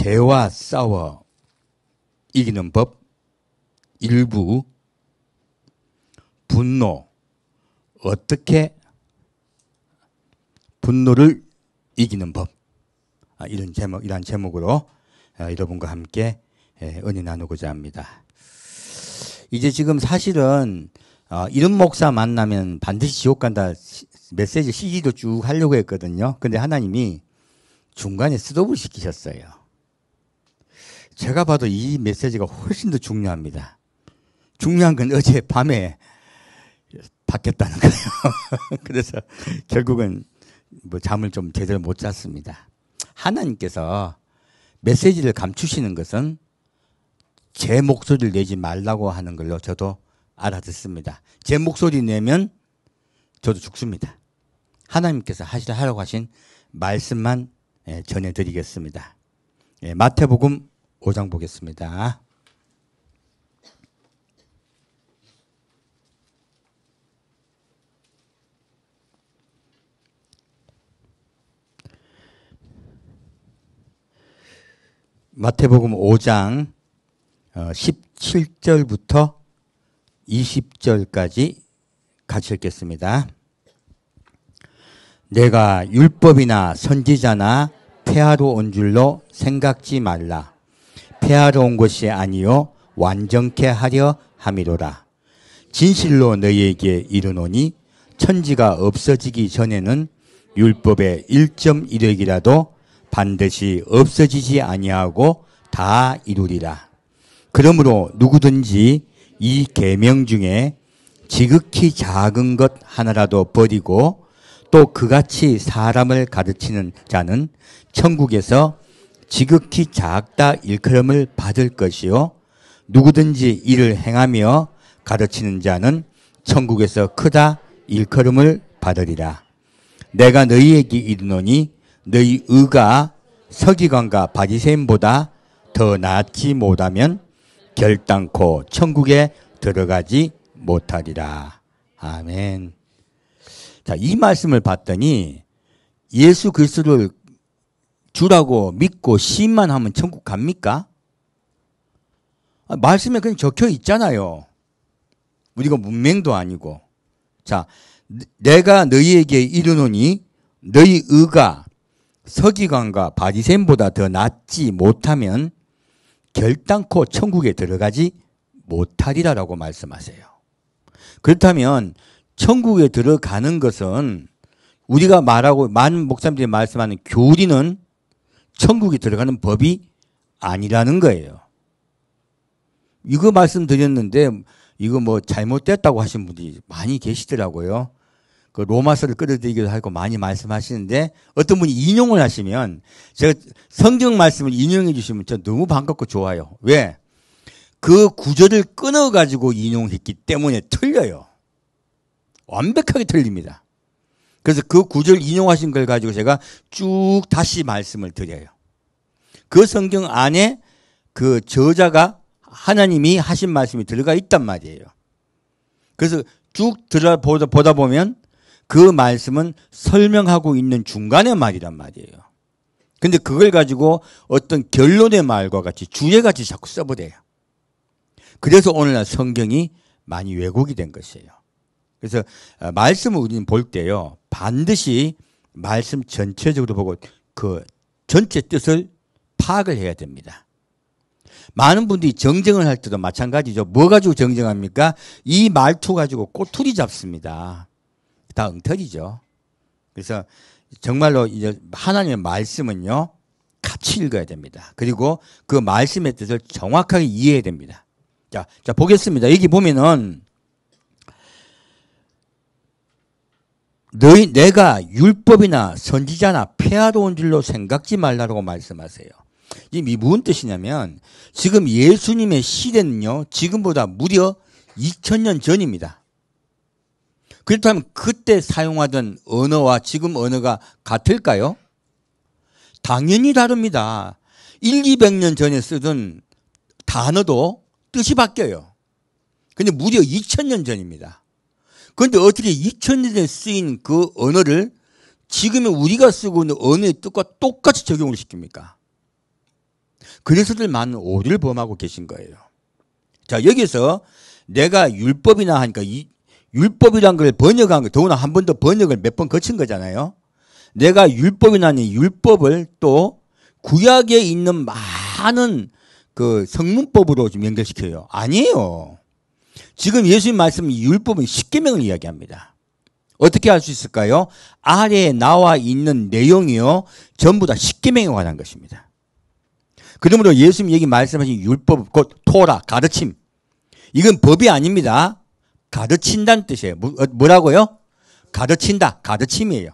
죄와 싸워 이기는 법 일부, 분노, 어떻게 분노를 이기는 법, 이러한 제목으로 여러분과 함께 은혜 나누고자 합니다. 이제 지금 사실은 이런 목사 만나면 반드시 지옥 간다 메시지 CD도 쭉 하려고 했거든요. 근데 하나님이 중간에 스톱을 시키셨어요. 제가 봐도 이 메시지가 훨씬 더 중요합니다. 중요한 건 어제 밤에 바뀌었다는 거예요. 그래서 결국은 잠을 좀 제대로 못 잤습니다. 하나님께서 메시지를 감추시는 것은 제 목소리를 내지 말라고 하는 걸로 저도 알아듣습니다. 제 목소리 내면 저도 죽습니다. 하나님께서 하라고 하신 말씀만 전해드리겠습니다. 마태복음 5장 보겠습니다. 마태복음 5장 17절부터 20절까지 같이 읽겠습니다. 내가 율법이나 선지자나 폐하러 온 줄로 생각지 말라. 폐하러 온 것이 아니요 완전케 하려 함이로라. 진실로 너희에게 이르노니 천지가 없어지기 전에는 율법의 1.1획이라도 반드시 없어지지 아니하고 다 이루리라. 그러므로 누구든지 이 계명 중에 지극히 작은 것 하나라도 버리고 또 그같이 사람을 가르치는 자는 천국에서 지극히 작다 일컬음을 받을 것이요 누구든지 이를 행하며 가르치는 자는 천국에서 크다 일컬음을 받으리라. 내가 너희에게 이르노니 너희 의가 서기관과 바리새인보다 더 낫지 못하면 결단코 천국에 들어가지 못하리라. 아멘. 자, 이 말씀을 봤더니 예수 그리스도를 주라고 믿고 시인만 하면 천국 갑니까? 말씀에 그냥 적혀 있잖아요. 우리가 문맹도 아니고. 자, 내가 너희에게 이르노니 너희 의가 서기관과 바리새인보다 더 낫지 못하면 결단코 천국에 들어가지 못하리라라고 말씀하세요. 그렇다면 천국에 들어가는 것은 우리가 말하고 많은 목사님들이 말씀하는 교리는 천국에 들어가는 법이 아니라는 거예요. 이거 말씀드렸는데 이거 뭐 잘못됐다고 하신 분들이 많이 계시더라고요. 그 로마서를 끌어들이기도 하고 많이 말씀하시는데 어떤 분이 인용을 하시면 제가 성경 말씀을 인용해 주시면 저 너무 반갑고 좋아요. 왜? 그 구절을 끊어가지고 인용했기 때문에 틀려요. 완벽하게 틀립니다. 그래서 그 구절 인용하신 걸 가지고 제가 쭉 다시 말씀을 드려요. 그 성경 안에 그 저자가 하나님이 하신 말씀이 들어가 있단 말이에요. 그래서 쭉 보다 보면 그 말씀은 설명하고 있는 중간의 말이란 말이에요. 근데 그걸 가지고 어떤 결론의 말과 같이 주제같이 자꾸 써버려요. 그래서 오늘날 성경이 많이 왜곡이 된 것이에요. 그래서 말씀을 우리는 볼 때요, 반드시 말씀 전체적으로 보고 그 전체 뜻을 파악을 해야 됩니다. 많은 분들이 정정을 할 때도 마찬가지죠. 뭐 가지고 정정합니까? 이 말투 가지고 꼬투리 잡습니다. 다 엉터리죠. 그래서 정말로 이제 하나님의 말씀은요, 같이 읽어야 됩니다. 그리고 그 말씀의 뜻을 정확하게 이해해야 됩니다. 자, 보겠습니다. 여기 보면은 내가 율법이나 선지자나 폐하러 온 줄로 생각지 말라고 말씀하세요. 이 무슨 뜻이냐면 지금 예수님의 시대는요, 지금보다 무려 2000년 전입니다. 그렇다면 그때 사용하던 언어와 지금 언어가 같을까요? 당연히 다릅니다. 200년 전에 쓰던 단어도 뜻이 바뀌어요. 근데 무려 2000년 전입니다. 그런데 어떻게 2000년 전에 쓰인 그 언어를 지금의 우리가 쓰고 있는 언어의 뜻과 똑같이 적용을 시킵니까? 그래서들 많은 오류를 범하고 계신 거예요. 자, 여기서 내가 율법이나 하니까 이 율법이란 걸 번역한 거, 더구나 한 번 더 번역을 몇 번 거친 거잖아요. 내가 율법이나 하니 율법을 또 구약에 있는 많은 그 성문법으로 좀 연결시켜요. 아니에요. 지금 예수님 말씀 율법은 십계명을 이야기합니다. 어떻게 할 수 있을까요? 아래에 나와 있는 내용이요, 전부 다 십계명에 관한 것입니다. 그러므로 예수님 여기 말씀하신 율법, 곧 토라, 가르침, 이건 법이 아닙니다. 가르친다는 뜻이에요. 뭐라고요? 가르친다, 가르침이에요.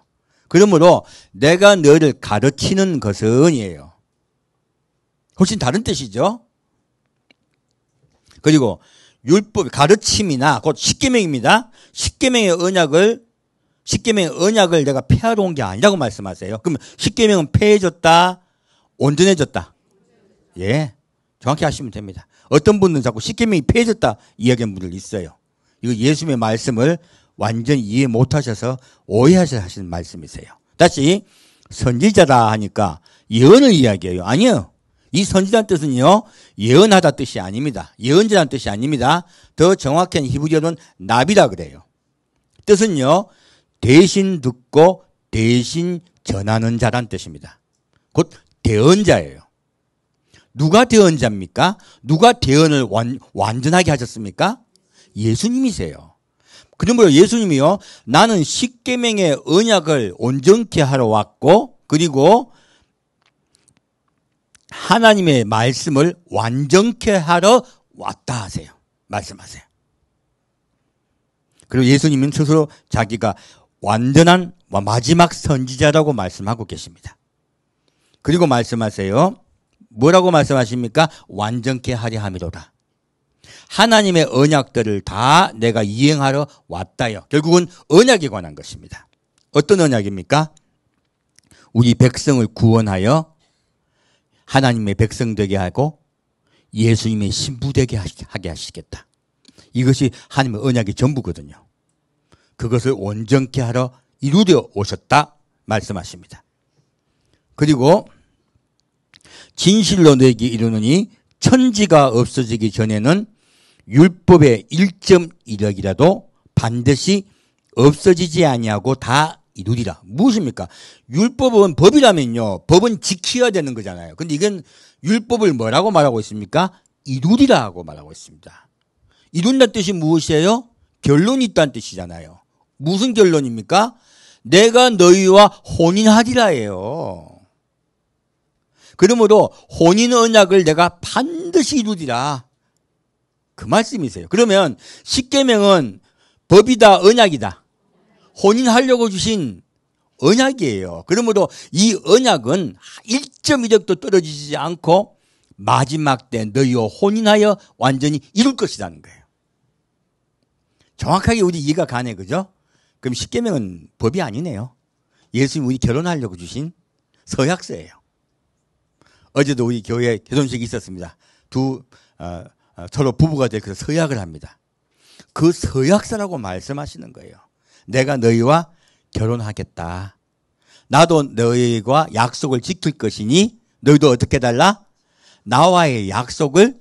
그러므로 내가 너를 가르치는 것은이에요. 훨씬 다른 뜻이죠. 그리고 율법, 가르침이나 곧 십계명입니다. 십계명의 언약을 내가 폐하러 온 게 아니라고 말씀하세요. 그럼 십계명은 폐해졌다, 온전해졌다? 예, 정확히 하시면 됩니다. 어떤 분들은 자꾸 십계명이 폐해졌다 이야기하는 분들 있어요. 이거 예수님의 말씀을 완전히 이해 못하셔서 오해하셔서 하시는 말씀이세요. 다시 선지자다 하니까 예언을 이야기해요. 아니요. 이 선지자는 뜻은요, 예언하다 뜻이 아닙니다. 예언자라는 뜻이 아닙니다. 더 정확한 히브리어는 나비라 그래요. 뜻은요, 대신 듣고 대신 전하는 자란 뜻입니다. 곧 대언자예요. 누가 대언자입니까? 누가 대언을 완전하게 하셨습니까? 예수님이세요. 그러므로 예수님이요, 나는 십계명의 언약을 온전케 하러 왔고, 그리고 하나님의 말씀을 완전케 하러 왔다 하세요. 말씀하세요. 그리고 예수님은 스스로 자기가 완전한 마지막 선지자라고 말씀하고 계십니다. 그리고 말씀하세요. 뭐라고 말씀하십니까? 완전케 하려 함이로다. 하나님의 언약들을 다 내가 이행하러 왔다요. 결국은 언약에 관한 것입니다. 어떤 언약입니까? 우리 백성을 구원하여 하나님의 백성 되게 하고 예수님의 신부 되게 하게 하시겠다. 이것이 하나님의 언약의 전부거든요. 그것을 온전케 하러 이루려 오셨다 말씀하십니다. 그리고 진실로 너에게 이르노니 천지가 없어지기 전에는 율법의 1.1억이라도 반드시 없어지지 아니하고 다 이루리라. 무엇입니까? 율법은 법이라면요, 법은 지켜야 되는 거잖아요. 근데 이건 율법을 뭐라고 말하고 있습니까? 이루리라 하고 말하고 있습니다. 이룬다는 뜻이 무엇이에요? 결론이 있다는 뜻이잖아요. 무슨 결론입니까? 내가 너희와 혼인하리라예요. 그러므로 혼인 언약을 내가 반드시 이루리라, 그 말씀이세요. 그러면 십계명은 법이다, 언약이다? 혼인하려고 주신 언약이에요. 그러므로 이 언약은 1.1억도 떨어지지 않고 마지막 때 너희와 혼인하여 완전히 이룰 것이라는 거예요. 정확하게 우리 이해가 가네, 그죠? 그럼 십계명은 법이 아니네요. 예수님 우리 결혼하려고 주신 서약서예요. 어제도 우리 교회에 결혼식이 있었습니다. 서로 부부가 돼서 서약을 합니다. 그 서약서라고 말씀하시는 거예요. 내가 너희와 결혼하겠다. 나도 너희와 약속을 지킬 것이니 너희도 어떻게 해달라? 나와의 약속을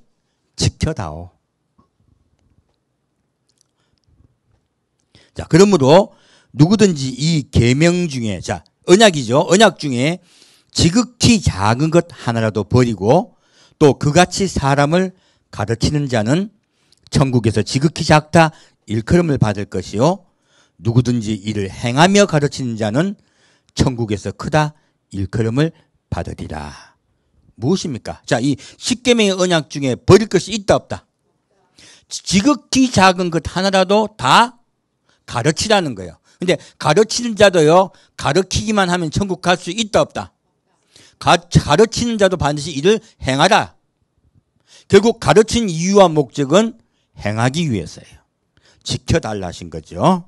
지켜다오. 자, 그러므로 누구든지 이 계명 중에, 자, 언약이죠. 언약 중에 지극히 작은 것 하나라도 버리고 또 그같이 사람을 가르치는 자는 천국에서 지극히 작다 일컬음을 받을 것이요, 누구든지 이를 행하며 가르치는 자는 천국에서 크다 일컬음을 받으리라. 무엇입니까? 자, 이 십계명의 언약 중에 버릴 것이 있다 없다? 지극히 작은 것 하나라도 다 가르치라는 거예요. 근데 가르치는 자도요, 가르치기만 하면 천국 갈 수 있다 없다? 가르치는 자도 반드시 이를 행하라. 결국 가르친 이유와 목적은 행하기 위해서예요. 지켜달라 하신 거죠.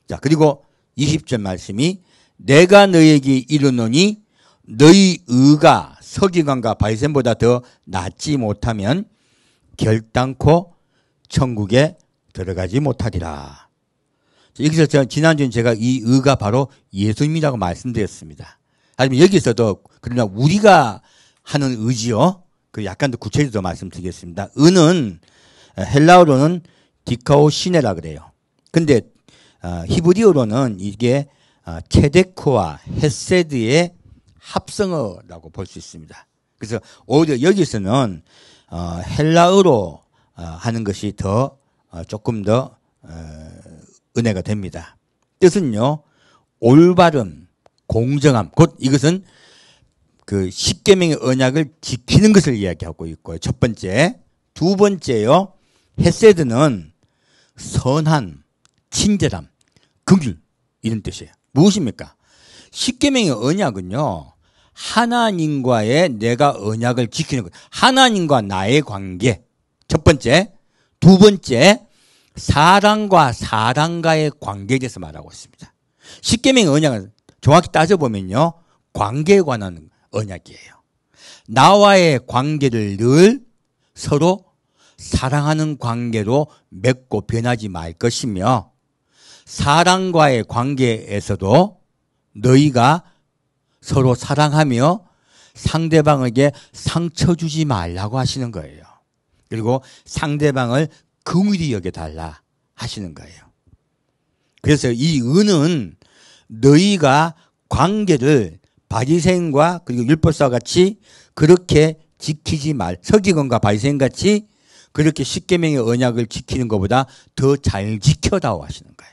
자, 그리고 20절 말씀이 내가 너에게 이르노니 너희 의가 서기관과 바리새인보다 더 낫지 못하면 결단코 천국에 들어가지 못하리라. 여기서 지난주에 제가 이 의가 바로 예수님이라고 말씀드렸습니다. 하지만 여기서도 그러나 우리가 하는 의지요. 그 약간 더 구체적으로 말씀드리겠습니다. 의는 헬라어로는 디카오시네라 그래요. 근데 히브리어로는 이게 체데크와 헤세드의 합성어라고 볼 수 있습니다. 그래서 오히려 여기서는 헬라어로 하는 것이 더 조금 더 은혜가 됩니다. 뜻은요, 올바름, 공정함, 곧 이것은 그 십계명의 언약을 지키는 것을 이야기하고 있고요. 첫 번째. 두 번째요, 헤세드는 선한, 친절함, 긍휼 이런 뜻이에요. 무엇입니까? 십계명의 언약은요, 하나님과의 내가 언약을 지키는 것. 하나님과 나의 관계. 첫 번째. 두 번째, 사람과 사람과의 관계에 대해서 말하고 있습니다. 십계명의 언약은 정확히 따져보면요, 관계에 관한 언약이에요. 나와의 관계를 늘 서로 사랑하는 관계로 맺고 변하지 말 것이며, 사람과의 관계에서도 너희가 서로 사랑하며 상대방에게 상처 주지 말라고 하시는 거예요. 그리고 상대방을 긍휼히 여겨달라 하시는 거예요. 그래서 이 은은 너희가 관계를 바리새인과 그리고 율법사와 같이 그렇게 지키지 말, 서기관과 바리새인 같이 그렇게 십계명의 언약을 지키는 것보다 더 잘 지켜다오 하시는 거예요.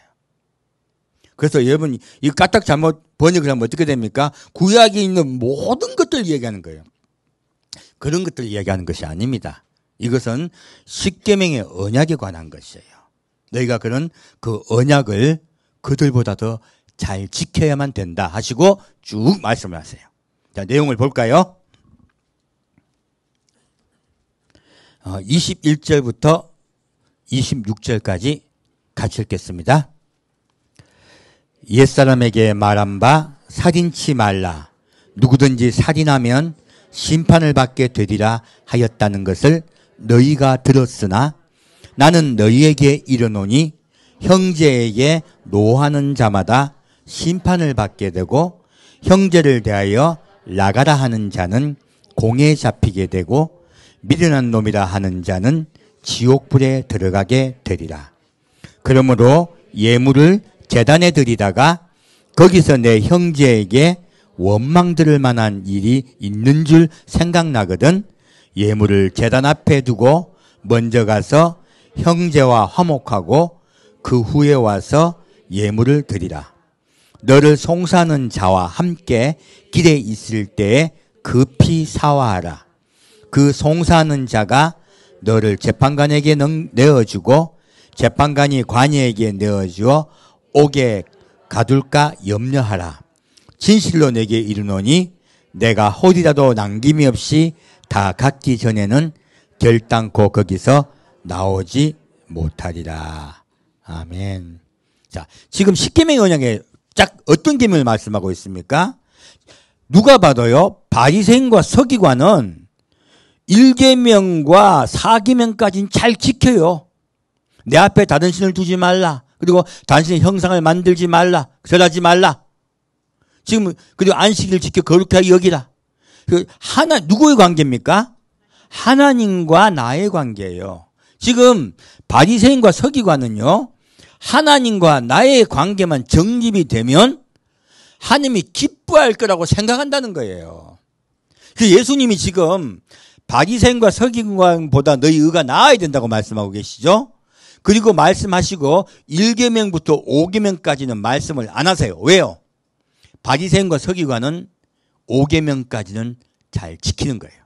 그래서 여러분, 이 까딱 잘못 번역을 하면 어떻게 됩니까? 구약에 있는 모든 것들을 얘기하는 거예요. 그런 것들을 얘기하는 것이 아닙니다. 이것은 십계명의 언약에 관한 것이에요. 너희가 그런 그 언약을 그들보다 더 잘 지켜야만 된다 하시고 쭉 말씀을 하세요. 자, 내용을 볼까요? 21절부터 26절까지 같이 읽겠습니다. 옛사람에게 말한 바 살인치 말라. 누구든지 살인하면 심판을 받게 되리라 하였다는 것을 너희가 들었으나 나는 너희에게 이르노니 형제에게 노하는 자마다 심판을 받게 되고 형제를 대하여 나가라 하는 자는 공에 잡히게 되고 미련한 놈이라 하는 자는 지옥불에 들어가게 되리라. 그러므로 예물을 제단에 드리다가 거기서 내 형제에게 원망 들을 만한 일이 있는 줄 생각나거든 예물을 제단 앞에 두고 먼저 가서 형제와 화목하고 그 후에 와서 예물을 드리라. 너를 송사하는 자와 함께 길에 있을 때에 급히 사화하라. 그 송사하는 자가 너를 재판관에게 내어주고 재판관이 관이에게 내어주어 옥에 가둘까 염려하라. 진실로 내게 이르노니 내가 홀이라도 남김이 없이 다 갖기 전에는 결단코 거기서 나오지 못하리라. 아멘. 자, 지금 십계명의 언약에 딱 어떤 계명을 말씀하고 있습니까? 누가 봐도요, 바리새인과 서기관은 1계명과 4계명까지는 잘 지켜요. 내 앞에 다른 신을 두지 말라. 그리고 당신의 형상을 만들지 말라. 절하지 말라. 지금 그리고 안식일을 지켜 거룩하게 여기라. 누구의 관계입니까? 하나님과 나의 관계예요. 지금 바리새인과 서기관은요, 하나님과 나의 관계만 정립이 되면 하나님이 기뻐할 거라고 생각한다는 거예요. 그 예수님이 지금 바리새인과 서기관보다 너희 의가 나아야 된다고 말씀하고 계시죠? 그리고 말씀하시고 1계명부터 5계명까지는 말씀을 안 하세요. 왜요? 바리새인과 서기관은 5계명까지는 잘 지키는 거예요.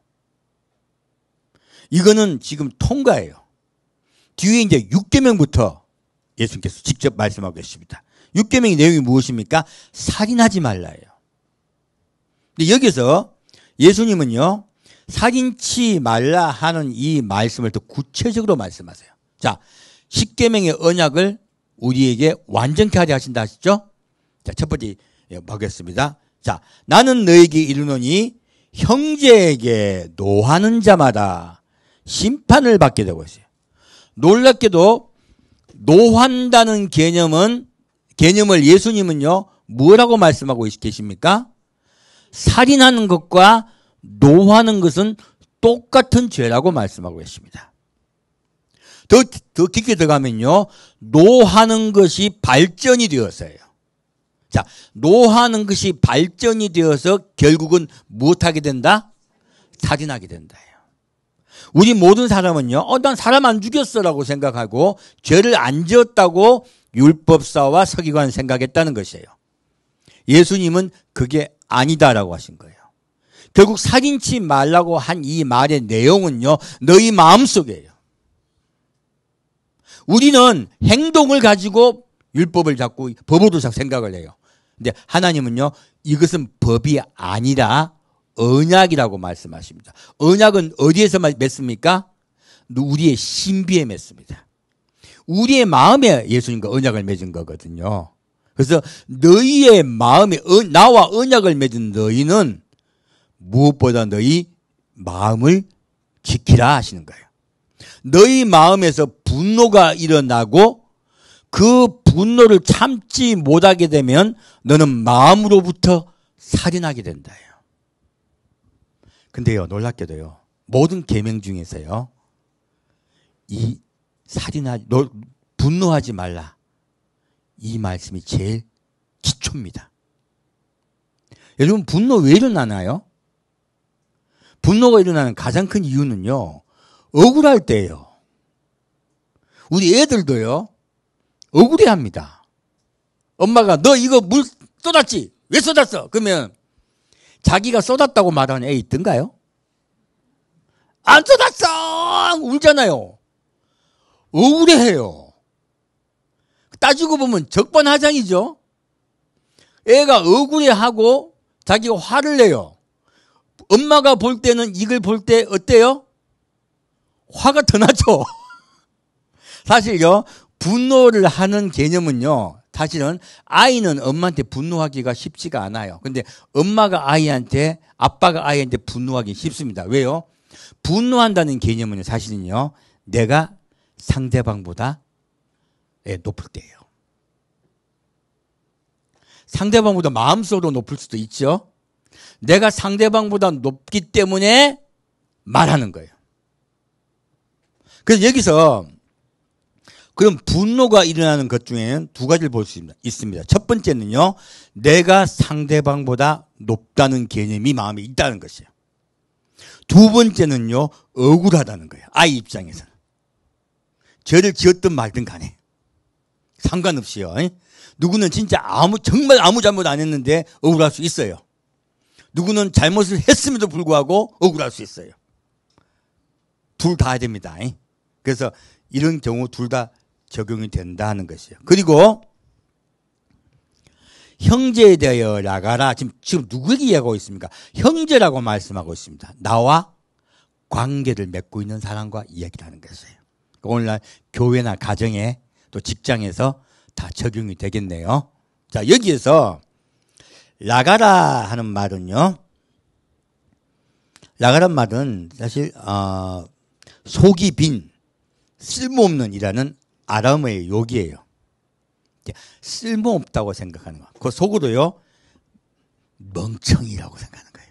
이거는 지금 통과예요. 뒤에 이제 6계명부터 예수님께서 직접 말씀하고 계십니다. 6계명의 내용이 무엇입니까? 살인하지 말라예요. 근데 여기서 예수님은요, 살인치 말라 하는 이 말씀을 더 구체적으로 말씀하세요. 자, 10계명의 언약을 우리에게 완전케 하려 하신다 하시죠? 자, 첫 번째 보겠습니다. 자, 나는 너에게 이르노니 형제에게 노하는 자마다 심판을 받게 되고 있어요. 놀랍게도 노한다는 개념을 예수님은요, 뭐라고 말씀하고 계십니까? 살인하는 것과 노하는 것은 똑같은 죄라고 말씀하고 계십니다. 더 깊게 들어가면요. 노하는 것이 발전이 되어서요. 자, 노하는 것이 발전이 되어서 결국은 무엇하게 된다? 살인하게 된다. 우리 모든 사람은요. 난 사람 안 죽였어라고 생각하고 죄를 안 지었다고 율법사와 서기관 생각했다는 것이에요. 예수님은 그게 아니다라고 하신 거예요. 결국 살인치 말라고 한 이 말의 내용은요. 너희 마음속이에요. 우리는 행동을 가지고 율법을 잡고 법으로 생각을 해요. 근데 하나님은요. 이것은 법이 아니라 언약이라고 말씀하십니다. 언약은 어디에서 맺습니까? 우리의 신비에 맺습니다. 우리의 마음에 예수님과 언약을 맺은 거거든요. 그래서 너희의 마음에 나와 언약을 맺은 너희는 무엇보다 너희 마음을 지키라 하시는 거예요. 너희 마음에서 분노가 일어나고 그 분노를 참지 못하게 되면 너는 마음으로부터 살인하게 된다요. 근데요, 놀랍게도요, 모든 계명 중에서요, 이 분노하지 말라. 이 말씀이 제일 기초입니다. 여러분, 분노 왜 일어나나요? 분노가 일어나는 가장 큰 이유는요, 억울할 때예요. 우리 애들도요, 억울해 합니다. 엄마가 너 이거 물 쏟았지? 왜 쏟았어? 그러면 자기가 쏟았다고 말하는 애 있던가요? 안 쏟았어! 울잖아요. 억울해해요. 따지고 보면 적반하장이죠. 애가 억울해하고 자기가 화를 내요. 엄마가 볼 때는 이걸 볼 때 어때요? 화가 더 나죠. 사실요, 분노를 하는 개념은요, 사실은 아이는 엄마한테 분노하기가 쉽지가 않아요. 근데 엄마가 아이한테, 아빠가 아이한테 분노하기 쉽습니다. 왜요? 분노한다는 개념은 사실은요, 내가 상대방보다 높을 때예요. 상대방보다 마음속으로 높을 수도 있죠. 내가 상대방보다 높기 때문에 말하는 거예요. 그래서 여기서 그럼 분노가 일어나는 것 중에는 두 가지를 볼 수 있습니다. 첫 번째는요, 내가 상대방보다 높다는 개념이 마음에 있다는 것이에요. 두 번째는요, 억울하다는 거예요. 아이 입장에서는. 죄를 지었든 말든 간에. 상관없이요. 누구는 진짜 정말 아무 잘못 안 했는데 억울할 수 있어요. 누구는 잘못을 했음에도 불구하고 억울할 수 있어요. 둘 다 됩니다. 그래서 이런 경우 둘 다 적용이 된다 하는 것이에요. 그리고 형제에 대하여 나가라. 지금 누구에게 이야기하고 있습니까? 형제라고 말씀하고 있습니다. 나와 관계를 맺고 있는 사람과 이야기를 하는 것이에요. 오늘날 교회나 가정에 또 직장에서 다 적용이 되겠네요. 자, 여기에서 나가라 하는 말은요. 나가란 말은 사실 속이 빈 쓸모없는 이라는 아람어의 욕이에요. 쓸모없다고 생각하는 거. 그 속으로요, 멍청이라고 생각하는 거예요.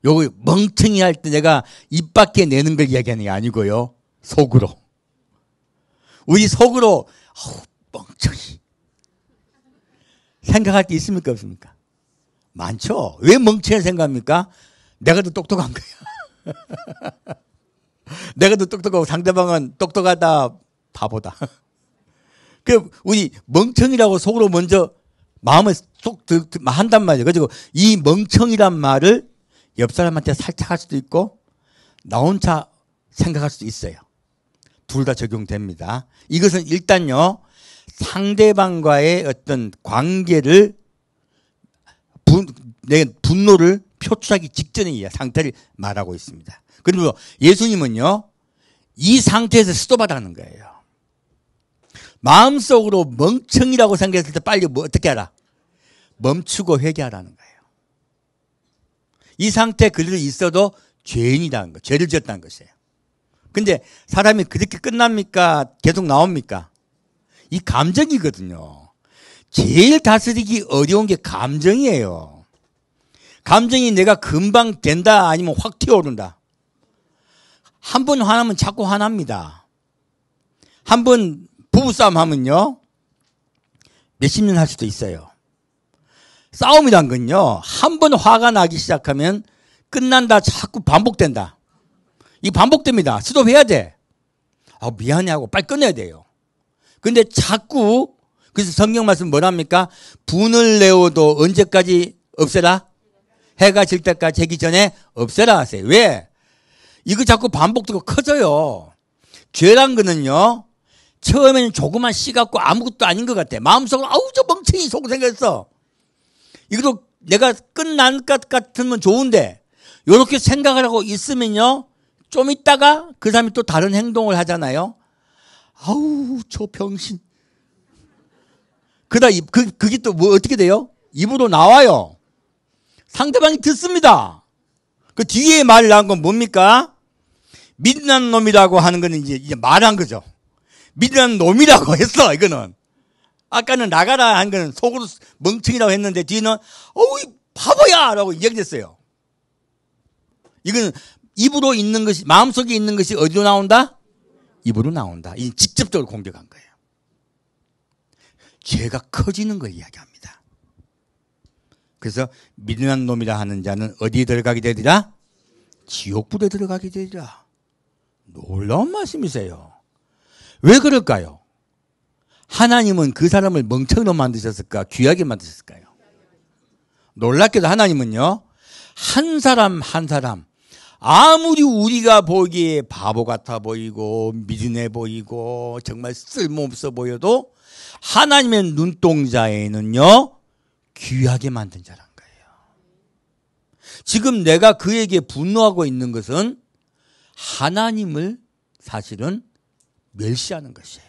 요거 멍청이 할 때 내가 입 밖에 내는 걸 이야기하는 게 아니고요. 속으로. 우리 속으로 멍청이 생각할 게 있습니까 없습니까? 많죠. 왜 멍청이 생각합니까? 내가 더 똑똑한 거야. 내가 더 똑똑하고 상대방은 똑똑하다 바보다. 그 우리 멍청이라고 속으로 먼저 마음을 쏙 한단 말이에요. 그래서 이 멍청이란 말을 옆 사람한테 살짝 할 수도 있고 나 혼자 생각할 수도 있어요. 둘 다 적용됩니다. 이것은 일단요, 상대방과의 어떤 관계를 내 분노를 표출하기 직전의 상태를 말하고 있습니다. 그리고 예수님은요, 이 상태에서 스톱하라는 거예요. 마음속으로 멍청이라고 생각했을 때 빨리 어떻게 하라? 멈추고 회개하라는 거예요. 이 상태 그대로 있어도 죄인이라는 거, 죄를 지었다는 것이에요. 근데 사람이 그렇게 끝납니까? 계속 나옵니까? 이 감정이거든요. 제일 다스리기 어려운 게 감정이에요. 감정이 내가 금방 된다 아니면 확 튀어오른다. 한 번 화나면 자꾸 화납니다. 한 번 부부싸움 하면요 몇십 년 할 수도 있어요. 싸움이란 건요 한 번 화가 나기 시작하면 끝난다 자꾸 반복된다. 이 반복됩니다. 스톱해야 돼. 미안해 하고 빨리 끝내야 돼요. 근데 자꾸 그래서 성경 말씀 뭐랍니까? 분을 내어도 언제까지 없애라? 해가 질 때까지 되기 전에 없애라 하세요. 왜? 이거 자꾸 반복되고 커져요. 죄란 거는요 처음에는 조그만 씨 같고 아무것도 아닌 것 같아. 마음속으로 아우 저 멍청이 속 생겼어. 이것도 내가 끝난 것 같으면 좋은데 이렇게 생각을 하고 있으면요 좀 있다가 그 사람이 또 다른 행동을 하잖아요. 아우 저 병신. 그다 그게 또 뭐 어떻게 돼요? 입으로 나와요. 상대방이 듣습니다. 그 뒤에 말 나온 건 뭡니까? 미련한 놈이라고 하는 거는 이제 말한 거죠. 미련한 놈이라고 했어 이거는. 아까는 나가라 한 거는 속으로 멍청이라고 했는데 뒤는 어우 바보야 라고 이야기했어요. 이거는 입으로 있는 것이 마음속에 있는 것이 어디로 나온다? 입으로 나온다. 이 직접적으로 공격한 거예요. 죄가 커지는 걸 이야기합니다. 그래서 미련한 놈이라 하는 자는 어디에 들어가게 되리라? 지옥불에 들어가게 되리라. 놀라운 말씀이세요. 왜 그럴까요? 하나님은 그 사람을 멍청이로 만드셨을까? 귀하게 만드셨을까요? 놀랍게도 하나님은요 한 사람 한 사람 아무리 우리가 보기에 바보 같아 보이고 미련해 보이고 정말 쓸모없어 보여도 하나님의 눈동자에는요 귀하게 만든 자란 거예요. 지금 내가 그에게 분노하고 있는 것은 하나님을 사실은 멸시하는 것이에요.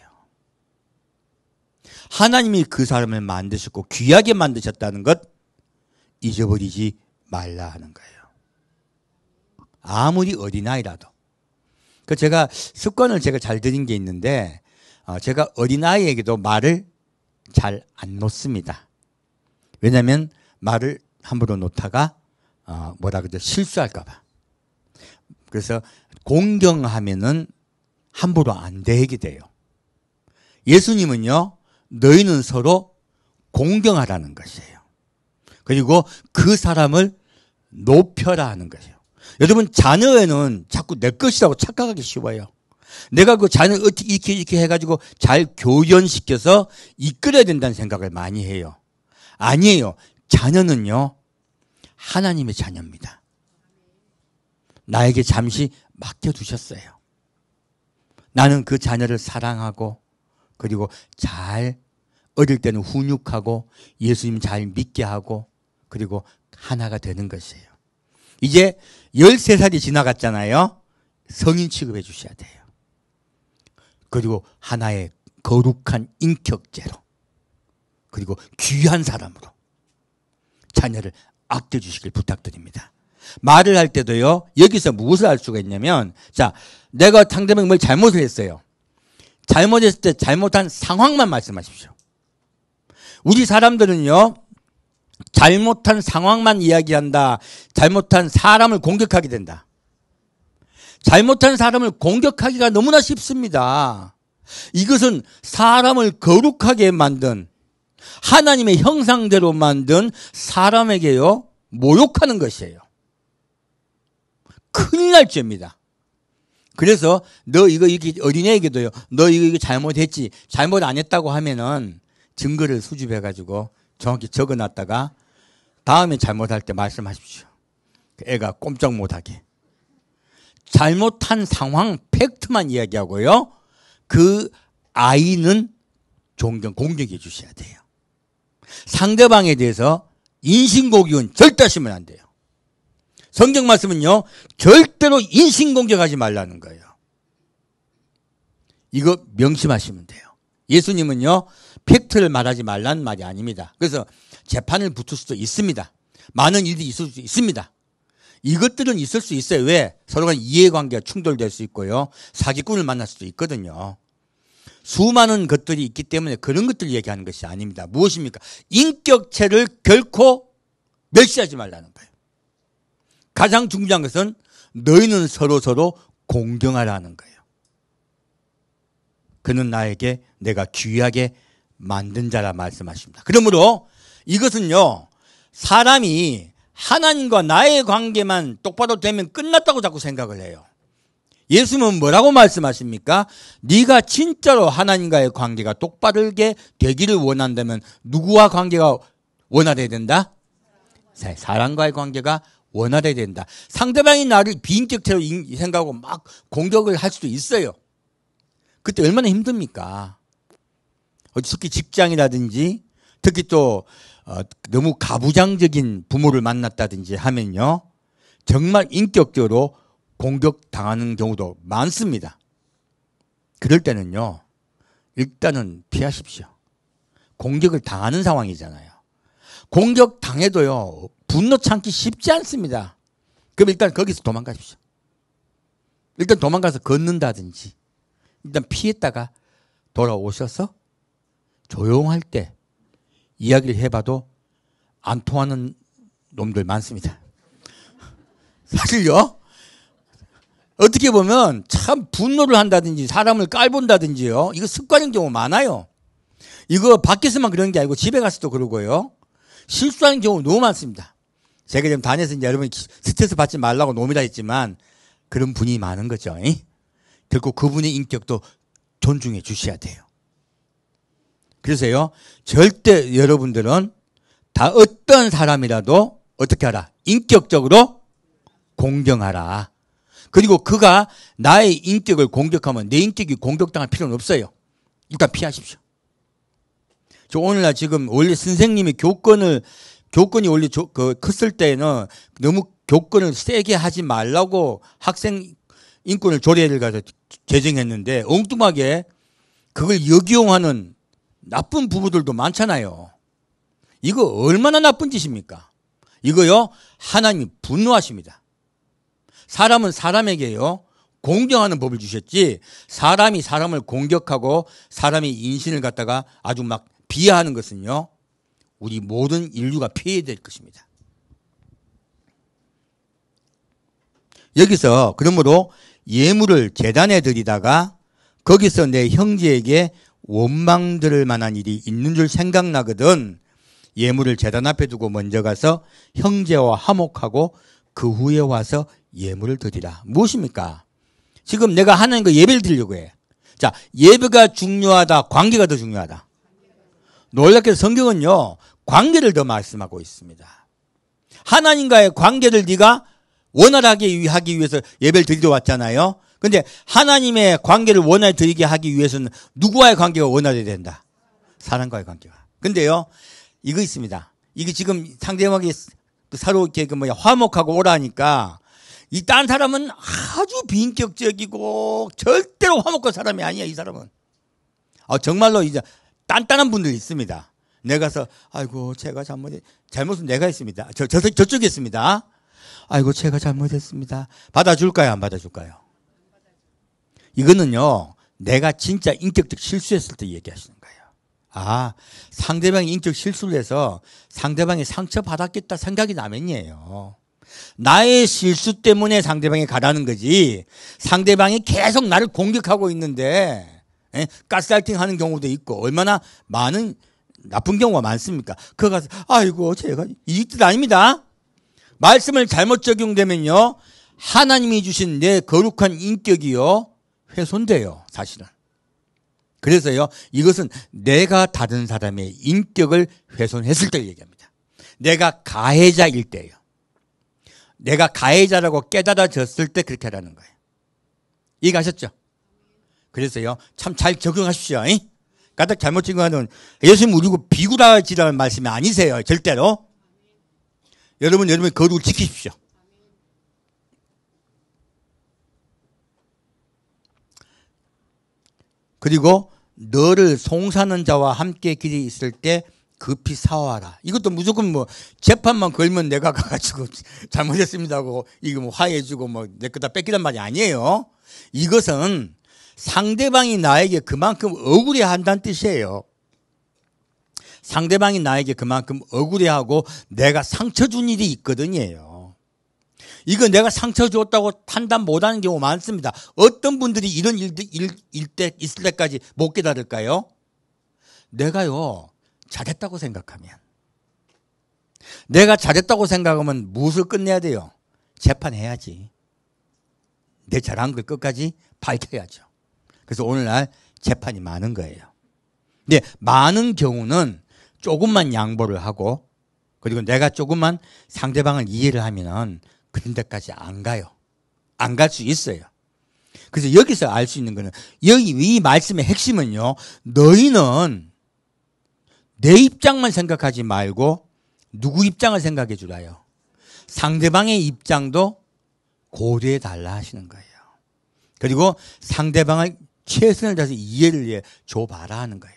하나님이 그 사람을 만드셨고 귀하게 만드셨다는 것 잊어버리지 말라 하는 거예요. 아무리 어린아이라도. 제가 습관을 잘 들인 게 있는데 제가 어린아이에게도 말을 잘 안 놓습니다. 왜냐하면 말을 함부로 놓다가 뭐라 그러죠? 실수할까 봐. 그래서 공경하면은 함부로 안 대게 돼요. 예수님은요 너희는 서로 공경하라는 것이에요. 그리고 그 사람을 높여라 하는 것이에요. 여러분 자녀에는 자꾸 내 것이라고 착각하기 쉬워요. 내가 그 자녀를 어떻게 이렇게 해가지고 잘 교련시켜서 이끌어야 된다는 생각을 많이 해요. 아니에요. 자녀는요 하나님의 자녀입니다. 나에게 잠시 맡겨두셨어요. 나는 그 자녀를 사랑하고 그리고 잘 어릴 때는 훈육하고 예수님 잘 믿게 하고 그리고 하나가 되는 것이에요. 이제 13살이 지나갔잖아요. 성인 취급해 주셔야 돼요. 그리고 하나의 거룩한 인격제로 그리고 귀한 사람으로 자녀를 아껴주시길 부탁드립니다. 말을 할 때도요. 여기서 무엇을 알 수가 있냐면 자, 내가 상대방이 뭘 잘못을 했어요. 잘못했을 때 잘못한 상황만 말씀하십시오. 우리 사람들은요. 잘못한 상황만 이야기한다. 잘못한 사람을 공격하게 된다. 잘못한 사람을 공격하기가 너무나 쉽습니다. 이것은 사람을 거룩하게 만든 하나님의 형상대로 만든 사람에게요. 모욕하는 것이에요. 큰일 날 죄입니다. 그래서 너 이거 어린애에게도요. 너 이거 잘못했지. 잘못 안 했다고 하면은 증거를 수집해 가지고 정확히 적어놨다가 다음에 잘못할 때 말씀하십시오. 애가 꼼짝 못하게. 잘못한 상황 팩트만 이야기하고요. 그 아이는 공격해 주셔야 돼요. 상대방에 대해서 인신공격은 절대 하시면 안 돼요. 성경 말씀은요. 절대로 인신공격하지 말라는 거예요. 이거 명심하시면 돼요. 예수님은요. 팩트를 말하지 말라는 말이 아닙니다. 그래서 재판을 붙을 수도 있습니다. 많은 일들이 있을 수 있습니다. 이것들은 있을 수 있어요. 왜? 서로 간 이해관계가 충돌될 수 있고요. 사기꾼을 만날 수도 있거든요. 수많은 것들이 있기 때문에 그런 것들을 얘기하는 것이 아닙니다. 무엇입니까? 인격체를 결코 멸시하지 말라는 거예요. 가장 중요한 것은 너희는 서로 공경하라는 거예요. 그는 나에게 내가 귀하게 만든 자라 말씀하십니다. 그러므로 이것은요, 사람이 하나님과 나의 관계만 똑바로 되면 끝났다고 자꾸 생각을 해요. 예수님은 뭐라고 말씀하십니까? 네가 진짜로 하나님과의 관계가 똑바르게 되기를 원한다면 누구와 관계가 원활해야 된다? 사람과의 관계가 원활해야 된다. 상대방이 나를 비인격체로 생각하고 막 공격을 할 수도 있어요. 그때 얼마나 힘듭니까? 특히 직장이라든지 특히 또 너무 가부장적인 부모를 만났다든지 하면요, 정말 인격적으로 공격당하는 경우도 많습니다. 그럴 때는요, 일단은 피하십시오. 공격을 당하는 상황이잖아요. 공격당해도요, 분노 참기 쉽지 않습니다. 그럼 일단 거기서 도망가십시오. 일단 도망가서 걷는다든지 일단 피했다가 돌아오셔서 조용할 때 이야기를 해봐도 안 통하는 놈들 많습니다. 사실요, 어떻게 보면 참 분노를 한다든지 사람을 깔본다든지요, 이거 습관인 경우 많아요. 이거 밖에서만 그런 게 아니고 집에 가서도 그러고요, 실수하는 경우 너무 많습니다. 제가 지금 다녀서 이제 여러분이 스트레스 받지 말라고 놈이라 했지만 그런 분이 많은 거죠. 결국 그분의 인격도 존중해 주셔야 돼요. 그래서요, 절대 여러분들은 다 어떤 사람이라도 어떻게 하라? 인격적으로 공경하라. 그리고 그가 나의 인격을 공격하면 내 인격이 공격당할 필요는 없어요. 일단 피하십시오. 저 오늘날 지금 원래 선생님이 교권이 원래 컸을 때는 너무 교권을 세게 하지 말라고 학생 인권을 조례를 가서 제정했는데 엉뚱하게 그걸 역이용하는 나쁜 부부들도 많잖아요. 이거 얼마나 나쁜 짓입니까? 이거요, 하나님 분노하십니다. 사람은 사람에게요, 공경하는 법을 주셨지, 사람이 사람을 공격하고 사람이 인신을 갖다가 아주 막 비하하는 것은요, 우리 모든 인류가 피해야 될 것입니다. 여기서 그러므로 예물을 제단에 드리다가 거기서 내 형제에게 원망 들을 만한 일이 있는 줄 생각나거든 예물을 제단 앞에 두고 먼저 가서 형제와 화목하고 그 후에 와서 예물을 드리라. 무엇입니까? 지금 내가 하나님과 예배를 드리려고 해. 자, 예배가 중요하다, 관계가 더 중요하다? 놀랍게도 성경은요, 관계를 더 말씀하고 있습니다. 하나님과의 관계를 네가 원활하게 하기 위해서 예배를 드리러 왔잖아요. 근데 하나님의 관계를 원활히 드리게 하기 위해서는 누구와의 관계가 원활해야 된다? 사람과의 관계가. 근데요, 이거 있습니다. 이게 지금 상대방이 서로 이렇게 화목하고 오라니까 이 딴 사람은 아주 비인격적이고 절대로 화목한 사람이 아니야, 이 사람은. 정말로 이제 단단한 분들이 있습니다. 내가서 아이고 제가 잘못은 내가 했습니다. 저쪽에 있습니다. 아이고 제가 잘못했습니다. 받아줄까요, 안 받아줄까요? 이거는요, 내가 진짜 인격적 실수했을 때 얘기하시는 거예요. 상대방이 인격 실수를 해서 상대방이 상처받았겠다 생각이 나면이에요. 나의 실수 때문에 상대방이 가라는 거지, 상대방이 계속 나를 공격하고 있는데 가스라이팅 하는 경우도 있고 얼마나 많은 나쁜 경우가 많습니까? 그거 가서 아이고 제가 이 뜻 아닙니다. 말씀을 잘못 적용되면요, 하나님이 주신 내 거룩한 인격이요 훼손돼요, 사실은. 그래서요, 이것은 내가 다른 사람의 인격을 훼손했을 때 얘기합니다. 내가 가해자일 때예요. 내가 가해자라고 깨달아졌을 때 그렇게 하라는 거예요. 이해가셨죠? 그래서요, 참 잘 적용하십시오. 까딱 잘못 적용하는, 예수님 우리고 비굴하지라는 말씀이 아니세요, 절대로. 여러분의 거룩을 지키십시오. 그리고 너를 송사하는 자와 함께 길이 있을 때 급히 사와라. 이것도 무조건 재판만 걸면 내가 가가지고 잘못했습니다 하고 이거 화해해주고 내 거 다 뺏기란 말이 아니에요. 이것은 상대방이 나에게 그만큼 억울해 한다는 뜻이에요. 상대방이 나에게 그만큼 억울해하고 내가 상처 준 일이 있거든요. 이거 내가 상처 줬다고 판단 못하는 경우 많습니다. 어떤 분들이 이런 있을 때까지 못 깨달을까요? 내가요 잘했다고 생각하면, 내가 잘했다고 생각하면 무엇을 끝내야 돼요? 재판해야지. 내 잘한 걸 끝까지 밝혀야죠. 그래서 오늘날 재판이 많은 거예요. 근데 많은 경우는 조금만 양보를 하고, 그리고 내가 조금만 상대방을 이해를 하면은 그런 데까지 안 가요. 안 갈 수 있어요. 그래서 여기서 알 수 있는 거는, 여기 이 말씀의 핵심은요, 너희는 내 입장만 생각하지 말고 누구 입장을 생각해 주라요? 상대방의 입장도 고려해 달라 하시는 거예요. 그리고 상대방을 최선을 다해서 이해를 해 줘봐라 하는 거예요.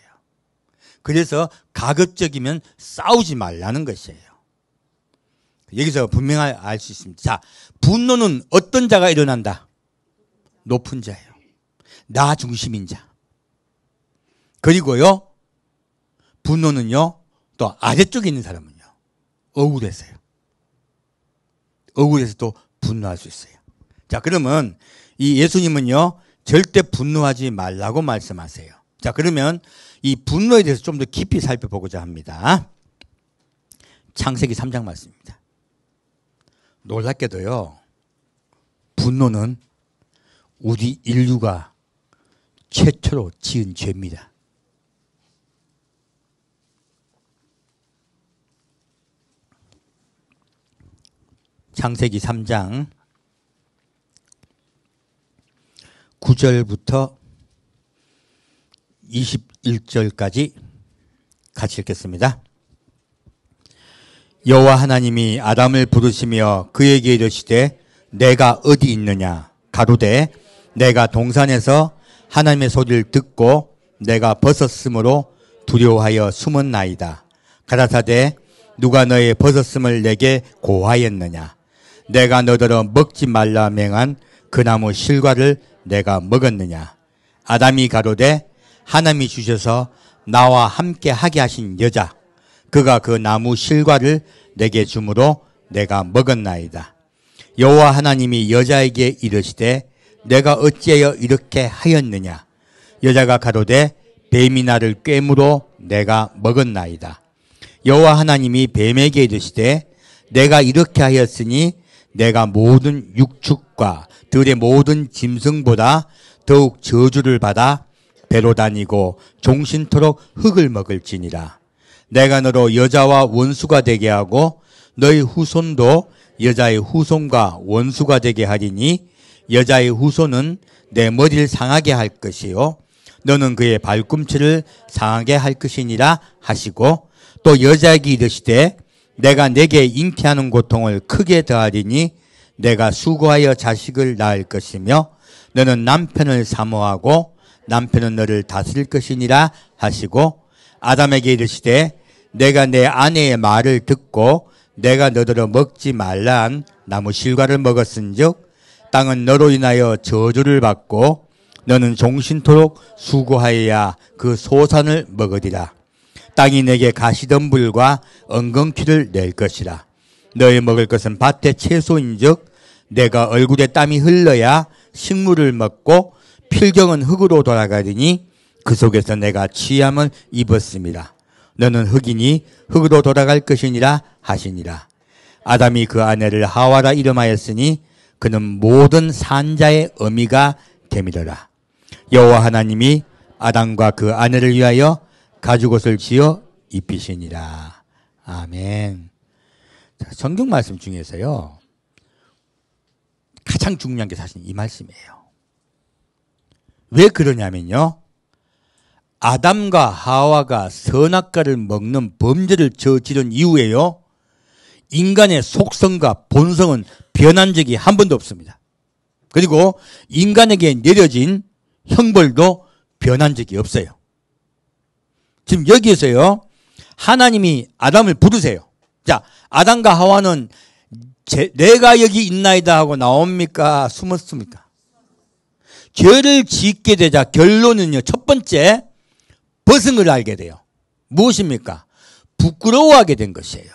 그래서 가급적이면 싸우지 말라는 것이에요. 여기서 분명히 알 수 있습니다. 자, 분노는 어떤 자가 일어난다? 높은 자예요. 나 중심인 자. 그리고요, 분노는요, 또 아래쪽에 있는 사람은요, 억울해서요. 억울해서 또 분노할 수 있어요. 자, 그러면 이 예수님은요, 절대 분노하지 말라고 말씀하세요. 자, 그러면 이 분노에 대해서 좀 더 깊이 살펴보고자 합니다. 창세기 3장 말씀입니다. 놀랍게도요, 분노는 우리 인류가 최초로 지은 죄입니다. 창세기 3장 9절부터 21절까지 같이 읽겠습니다. 여호와 하나님이 아담을 부르시며 그에게 이르시되 내가 어디 있느냐 가로되 내가 동산에서 하나님의 소리를 듣고 내가 벗었으므로 두려워하여 숨었나이다. 가라사대 누가 너의 벗었음을 내게 고하였느냐. 내가 너더러 먹지 말라 명한 그 나무 실과를 내가 먹었느냐. 아담이 가로되 하나님이 주셔서 나와 함께 하게 하신 여자 그가 그 나무 실과를 내게 주므로 내가 먹었나이다. 여호와 하나님이 여자에게 이르시되 내가 어찌하여 이렇게 하였느냐. 여자가 가로되 뱀이 나를 꿰므로 내가 먹었나이다. 여호와 하나님이 뱀에게 이르시되 내가 이렇게 하였으니 내가 모든 육축과 들의 모든 짐승보다 더욱 저주를 받아 배로 다니고 종신토록 흙을 먹을지니라. 내가 너로 여자와 원수가 되게 하고 너희 후손도 여자의 후손과 원수가 되게 하리니 여자의 후손은 내 머리를 상하게 할 것이요 너는 그의 발꿈치를 상하게 할 것이니라 하시고 또 여자에게 이르시되 내가 내게 잉태하는 고통을 크게 더하리니 내가 수고하여 자식을 낳을 것이며 너는 남편을 사모하고 남편은 너를 다스릴 것이니라 하시고 아담에게 이르시되 내가 내 아내의 말을 듣고 내가 너더러 먹지 말란 나무 실과를 먹었은즉 땅은 너로 인하여 저주를 받고 너는 종신토록 수고하여야 그 소산을 먹으리라. 땅이 내게 가시덤불과 엉겅퀴를 낼 것이라. 너희 먹을 것은 밭의 채소인즉 내가 얼굴에 땀이 흘러야 식물을 먹고 필경은 흙으로 돌아가리니 그 속에서 내가 취함을 입었습니다. 너는 흙이니 흙으로 돌아갈 것이니라 하시니라. 아담이 그 아내를 하와라 이름하였으니 그는 모든 산자의 어미가 됨이더라. 여호와 하나님이 아담과 그 아내를 위하여 가죽옷을 지어 입히시니라. 아멘. 성경 말씀 중에서요 가장 중요한 게 사실 이 말씀이에요. 왜 그러냐면요, 아담과 하와가 선악과를 먹는 범죄를 저지른 이후에요 인간의 속성과 본성은 변한 적이 한 번도 없습니다. 그리고 인간에게 내려진 형벌도 변한 적이 없어요. 지금 여기에서요 하나님이 아담을 부르세요. 자, 아담과 하와는 내가 여기 있나이다 하고 나옵니까? 숨었습니까? 죄를 짓게 되자 결론은요, 첫 번째 벗은 걸 알게 돼요. 무엇입니까? 부끄러워하게 된 것이에요.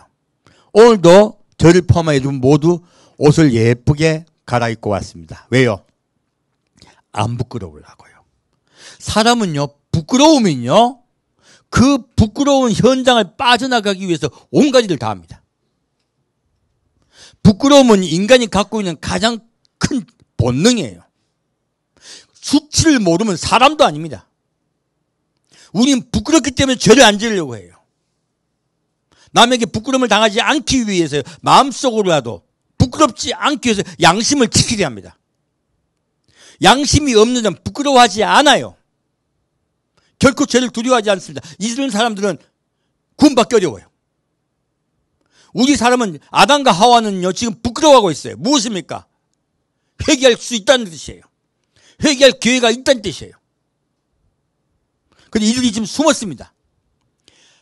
오늘도 저를 포함해 여러분 모두 옷을 예쁘게 갈아입고 왔습니다. 왜요? 안 부끄러우려고요. 사람은요, 부끄러우면요, 그 부끄러운 현장을 빠져나가기 위해서 온갖 일을 다 합니다. 부끄러움은 인간이 갖고 있는 가장 큰 본능이에요. 수치를 모르면 사람도 아닙니다. 우린 부끄럽기 때문에 죄를 안 지으려고 해요. 남에게 부끄러움을 당하지 않기 위해서 마음속으로라도 부끄럽지 않기 위해서 양심을 지키려 합니다. 양심이 없는 자는 부끄러워하지 않아요. 결코 죄를 두려워하지 않습니다. 이런 사람들은 구원받기 어려워요. 우리 사람은 아담과 하와는요, 지금 부끄러워하고 있어요. 무엇입니까? 회개할 수 있다는 뜻이에요. 회개할 기회가 있다는 뜻이에요. 그런데 이들이 지금 숨었습니다.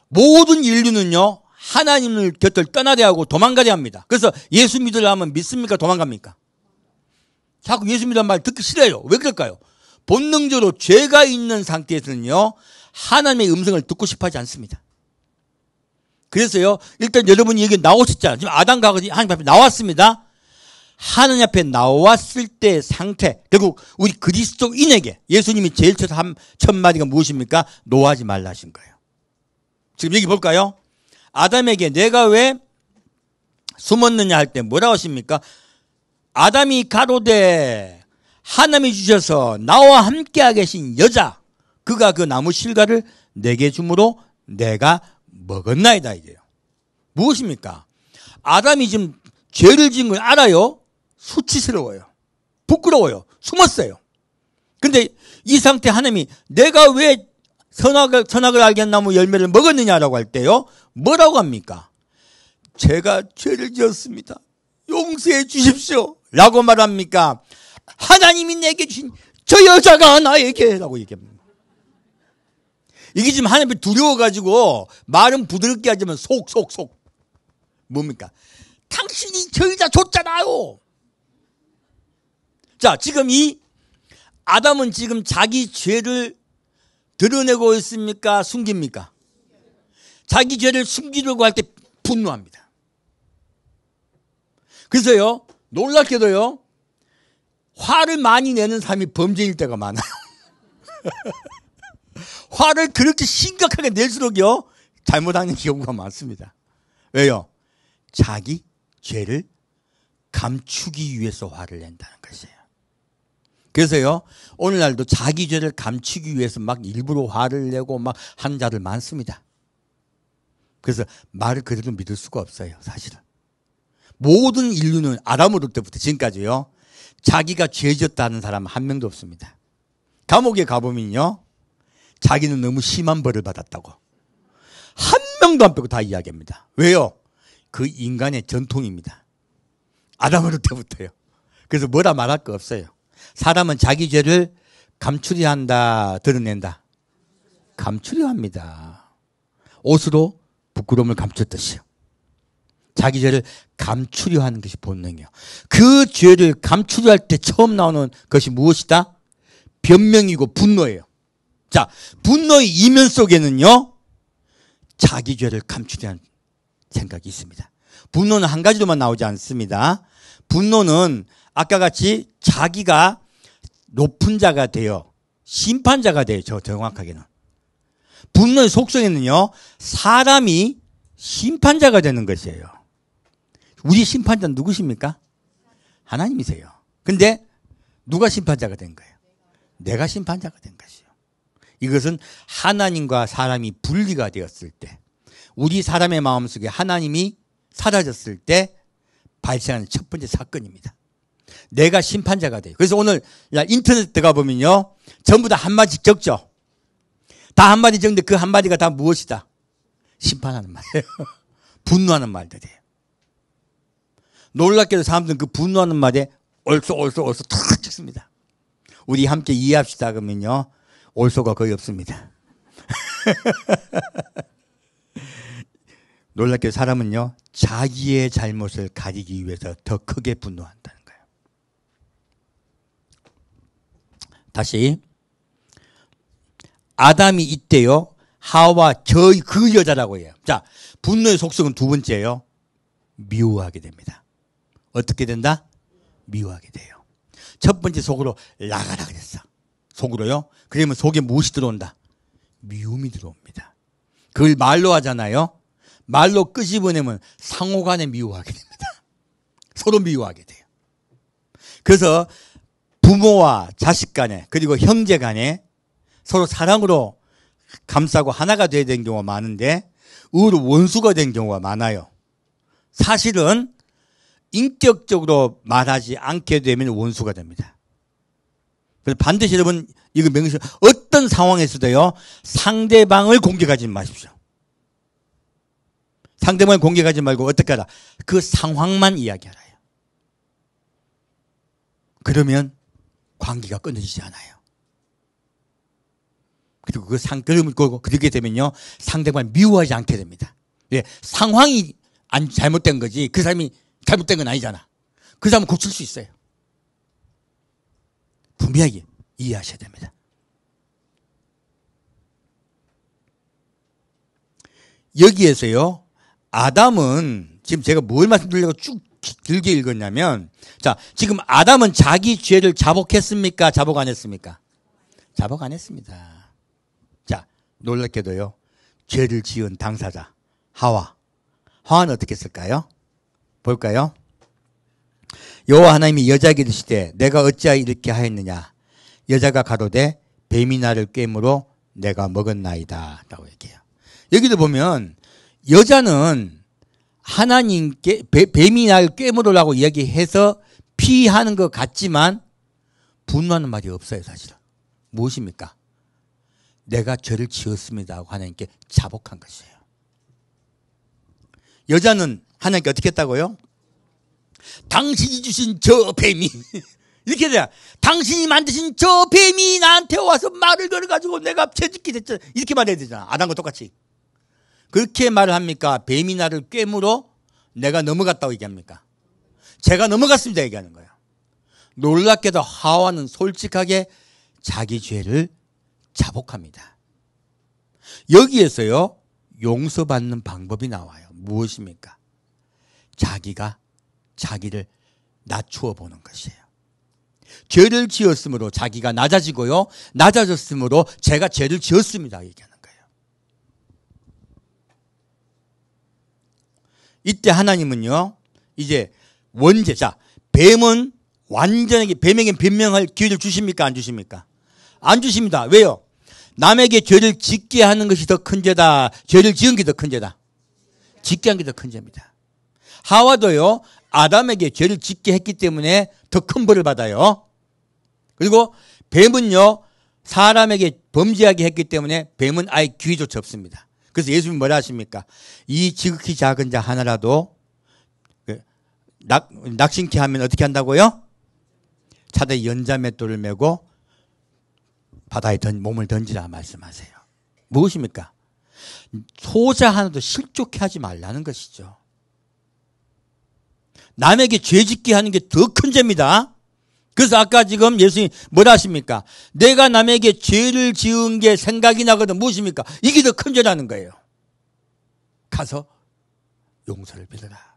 모든 인류는요, 하나님을 곁을 떠나려 하고 도망가려 합니다. 그래서 예수 믿으려 하면 믿습니까? 도망갑니까? 자꾸 예수 믿으라는 말 듣기 싫어요. 왜 그럴까요? 본능적으로 죄가 있는 상태에서는요, 하나님의 음성을 듣고 싶어 하지 않습니다. 그래서요, 일단 여러분이 여기 나오셨잖아요. 지금 아담과 하나님 앞에 나왔습니다. 하나님 앞에 나왔을 때의 상태, 결국 우리 그리스도인에게 예수님이 제일 첫 마디가 무엇입니까? 노하지 말라 하신 거예요. 지금 여기 볼까요? 아담에게 내가 왜 숨었느냐 할 때 뭐라고 하십니까? 아담이 가로되 하나님이 주셔서 나와 함께 계신 여자, 그가 그 나무 실과를 내게 주므로 내가 먹었나이다, 이게요. 무엇입니까? 아담이 지금 죄를 지은 걸 알아요. 수치스러워요. 부끄러워요. 숨었어요. 근데 이 상태 하나님이 내가 왜 선악을 알게 한 나무 열매를 먹었느냐라고 할 때요, 뭐라고 합니까? 제가 죄를 지었습니다. 용서해 주십시오. 라고 말합니까? 하나님이 내게 주신 저 여자가 나에게 라고 얘기합니다. 이게 지금 하나님이 두려워가지고 말은 부드럽게 하지만 속 뭡니까? 당신이 저 여자 줬잖아요. 자, 지금 이 아담은 지금 자기 죄를 드러내고 있습니까? 숨깁니까? 자기 죄를 숨기려고 할 때 분노합니다. 그래서요, 놀랍게도요, 화를 많이 내는 사람이 범죄일 때가 많아요. 화를 그렇게 심각하게 낼수록요, 잘못하는 경우가 많습니다. 왜요? 자기 죄를 감추기 위해서 화를 낸다는 것이에요. 그래서요, 오늘날도 자기 죄를 감추기 위해서 막 일부러 화를 내고 막 하는 자들 많습니다. 그래서 말을 그대로 믿을 수가 없어요, 사실은. 모든 인류는 아담으로부터 지금까지요, 자기가 죄졌다는 사람 한 명도 없습니다. 감옥에 가보면요, 자기는 너무 심한 벌을 받았다고 한 명도 안 빼고 다 이야기합니다. 왜요? 그 인간의 전통입니다. 아담으로부터요. 그래서 뭐라 말할 거 없어요. 사람은 자기 죄를 감추려 한다, 드러낸다? 감추려 합니다. 옷으로 부끄러움을 감췄듯이요. 자기 죄를 감추려 하는 것이 본능이에요. 그 죄를 감추려 할 때 처음 나오는 것이 무엇이다? 변명이고 분노예요. 자, 분노의 이면 속에는요, 자기 죄를 감추려 하는 생각이 있습니다. 분노는 한 가지로만 나오지 않습니다. 분노는 아까 같이 자기가 높은 자가 되어 심판자가 돼요. 정확하게는. 분노의 속성에는요, 사람이 심판자가 되는 것이에요. 우리 심판자는 누구십니까? 하나님이세요. 근데 누가 심판자가 된 거예요? 내가 심판자가 된 것이에요. 이것은 하나님과 사람이 분리가 되었을 때, 우리 사람의 마음속에 하나님이 사라졌을 때 발생하는 첫 번째 사건입니다. 내가 심판자가 돼요. 그래서 오늘 인터넷 들어가 보면요, 전부 다 한마디 적죠. 다 한마디 적는데 그 한마디가 다 무엇이다? 심판하는 말이에요. 분노하는 말들이에요. 놀랍게도 사람들은 그 분노하는 말에 옳소 탁 찍습니다. 우리 함께 이해합시다 그러면요, 옳소가 거의 없습니다. 놀랍게도 사람은요, 자기의 잘못을 가리기 위해서 더 크게 분노한다는 거예요. 다시, 아담이 이때요, 하와 그 여자라고 해요. 자, 분노의 속성은 두 번째예요. 미워하게 됩니다. 어떻게 된다? 미워하게 돼요. 첫 번째 속으로 나가라 그랬어. 속으로요. 그러면 속에 무엇이 들어온다? 미움이 들어옵니다. 그걸 말로 하잖아요. 말로 끄집어내면 상호간에 미워하게 됩니다. 서로 미워하게 돼요. 그래서 부모와 자식 간에 그리고 형제 간에 서로 사랑으로 감싸고 하나가 돼야 되는 경우가 많은데 의외로 원수가 된 경우가 많아요. 사실은 인격적으로 말하지 않게 되면 원수가 됩니다. 그래서 반드시 여러분 이거 명시 어떤 상황에서도요 상대방을 공격하지 마십시오. 상대방을 공격하지 말고 어떻게 하라? 그 상황만 이야기하라요. 그러면 관계가 끊어지지 않아요. 그리고 그렇게 되면요 상대방을 미워하지 않게 됩니다. 예, 상황이 잘못된 거지 그 사람이 잘못된 건 아니잖아. 그 사람은 고칠 수 있어요. 분명하게 이해하셔야 됩니다. 여기에서요 아담은 지금 제가 뭘 말씀드리려고 쭉 길게 읽었냐면 자 지금 아담은 자기 죄를 자복했습니까? 자복 안 했습니까? 자복 안 했습니다. 자 놀랍게도요 죄를 지은 당사자 하와는 어떻게 했을까요? 볼까요? 여호와 하나님이 여자에게 이르시되 내가 어찌하여 이렇게 하였느냐 여자가 가로되 뱀이 나를 꿰므로 내가 먹었나이다 라고 얘기해요. 여기도 보면 여자는 하나님께 뱀이 나를 꿰므로라고 이야기해서 피하는 것 같지만 분노하는 말이 없어요. 사실은 무엇입니까? 내가 죄를 지었습니다 하고 하나님께 자복한 것이에요. 여자는 하나님께 어떻게 했다고요? 당신이 주신 저 뱀이 이렇게 돼야 당신이 만드신 저 뱀이 나한테 와서 말을 걸어가지고 내가 죄짓게 됐잖아. 이렇게 말해야 되잖아. 아담과 똑같이. 그렇게 말을 합니까? 뱀이 나를 꿰물어 내가 넘어갔다고 얘기합니까? 제가 넘어갔습니다 얘기하는 거예요. 놀랍게도 하와는 솔직하게 자기 죄를 자복합니다. 여기에서요 용서받는 방법이 나와요. 무엇입니까? 자기가 자기를 낮추어 보는 것이에요. 죄를 지었으므로 자기가 낮아지고요. 낮아졌으므로 제가 죄를 지었습니다 얘기하는 거예요. 이때 하나님은요 이제 원죄 뱀은 완전하게 뱀에게 변명할 기회를 주십니까? 안 주십니까? 안 주십니다. 왜요? 남에게 죄를 짓게 하는 것이 더 큰 죄다. 죄를 지은 게 더 큰 죄다. 짓게 한 게 더 큰 죄입니다. 하와도요 아담에게 죄를 짓게 했기 때문에 더 큰 벌을 받아요. 그리고 뱀은요 사람에게 범죄하게 했기 때문에 뱀은 아예 기회조차 없습니다. 그래서 예수님이 뭐라 하십니까? 이 지극히 작은 자 하나라도 낙심케 하면 어떻게 한다고요? 차라리 연자맷돌을 메고 바다에 몸을 던지라 말씀하세요. 무엇입니까? 소자 하나도 실족해 하지 말라는 것이죠. 남에게 죄 짓게 하는 게 더 큰 죄입니다. 그래서 아까 지금 예수님이 뭐라 하십니까? 내가 남에게 죄를 지은 게 생각이 나거든. 무엇입니까? 이게 더 큰 죄라는 거예요. 가서 용서를 빌어라.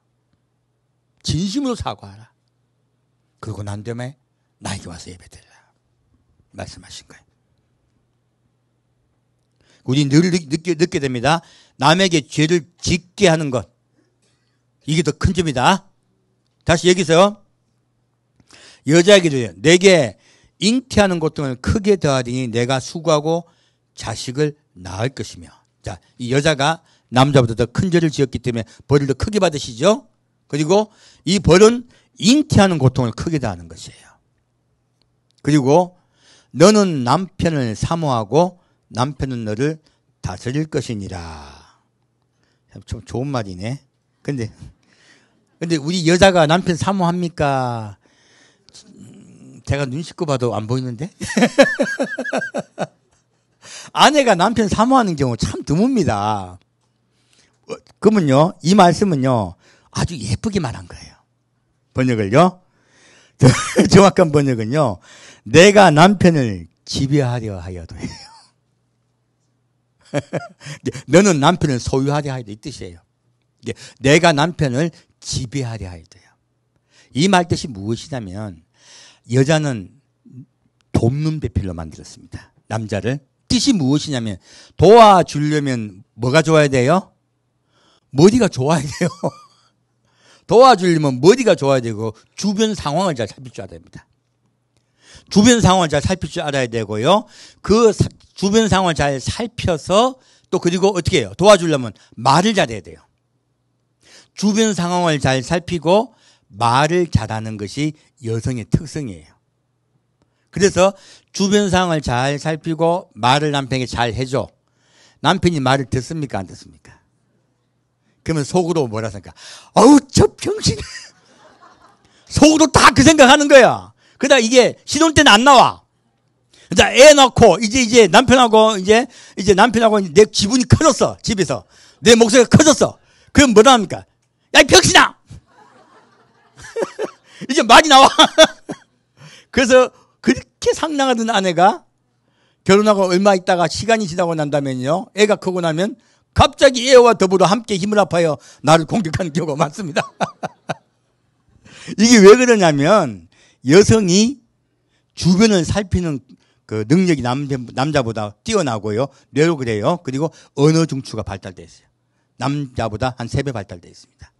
진심으로 사과하라. 그러고 난 다음에 나에게 와서 예배드리라. 말씀하신 거예요. 우리 늘 느끼게 됩니다. 남에게 죄를 짓게 하는 것. 이게 더 큰 죄입니다. 다시 여기서요. 여자에게도 내게 잉태하는 고통을 크게 더하리니 내가 수고하고 자식을 낳을 것이며. 자, 이 여자가 남자보다 더 큰 죄를 지었기 때문에 벌을 더 크게 받으시죠. 그리고 이 벌은 잉태하는 고통을 크게 더하는 것이에요. 그리고 너는 남편을 사모하고 남편은 너를 다스릴 것이니라. 좀 좋은 말이네. 근데 우리 여자가 남편 사모합니까? 제가 눈 씻고 봐도 안 보이는데? 아내가 남편 사모하는 경우 참 드뭅니다. 그러면요, 이 말씀은요, 아주 예쁘게 말한 거예요. 번역을요. 정확한 번역은요, 내가 남편을 지배하려 하여도 해요. 너는 남편을 소유하려 하여도 이 뜻이에요. 내가 남편을 지배하려 하여도요. 이 말 뜻이 무엇이냐면 여자는 돕는 배필로 만들었습니다. 남자를. 뜻이 무엇이냐면 도와주려면 뭐가 좋아야 돼요? 머리가 좋아야 돼요. 도와주려면 머리가 좋아야 되고 주변 상황을 잘 살필 줄 알아야 됩니다. 주변 상황을 잘 살필 줄 알아야 되고요. 그 주변 상황을 잘 살펴서 또 그리고 어떻게 해요? 도와주려면 말을 잘해야 돼요. 주변 상황을 잘 살피고 말을 잘하는 것이 여성의 특성이에요. 그래서 주변 상황을 잘 살피고 말을 남편에게 잘 해줘. 남편이 말을 듣습니까? 안 듣습니까? 그러면 속으로 뭐라 생각할까? 어우, 저 병신. 속으로 다 그 생각하는 거야. 그러다 이게 신혼 때는 안 나와. 자, 애 낳고 이제 남편하고 이제 남편하고 내 지분이 커졌어. 집에서 내 목소리가 커졌어. 그럼 뭐라 합니까? 야, 이 병신아. 이제 말이 나와. 그래서 그렇게 상냥하던 아내가 결혼하고 얼마 있다가 시간이 지나고 난다면요, 애가 크고 나면 갑자기 애와 더불어 함께 힘을 합하여 나를 공격하는 경우가 많습니다. 이게 왜 그러냐면 여성이 주변을 살피는 그 능력이 남자보다 뛰어나고요. 뇌로 그래요. 그리고 언어 중추가 발달되어 있어요. 남자보다 한 3배 발달되어 있습니다.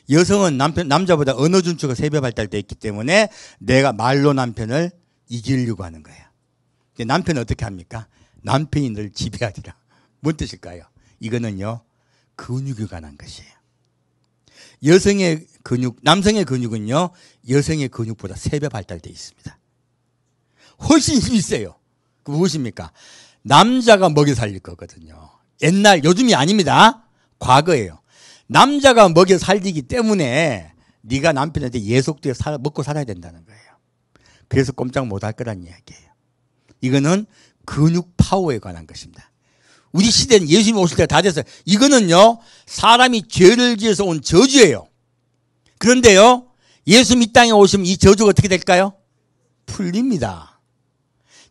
여성은 남자보다 언어 중추가 3배 발달되어 있기 때문에 내가 말로 남편을 이기려고 하는 거예요. 남편은 어떻게 합니까? 남편이 늘 지배하리라. 뭔 뜻일까요? 이거는요, 근육에 관한 것이에요. 여성의 근육, 남성의 근육은요, 여성의 근육보다 3배 발달되어 있습니다. 훨씬 힘이 세요. 그 무엇입니까? 남자가 먹여 살릴 거거든요. 요즘이 아닙니다. 과거예요. 남자가 먹여 살리기 때문에 네가 남편한테 예속되어 먹고 살아야 된다는 거예요. 그래서 꼼짝 못할 거란 이야기예요. 이거는 근육 파워에 관한 것입니다. 우리 시대는 예수님 오실 때가 다 됐어요. 이거는요, 사람이 죄를 지어서 온 저주예요. 그런데요, 예수님 이 땅에 오시면 이 저주가 어떻게 될까요? 풀립니다.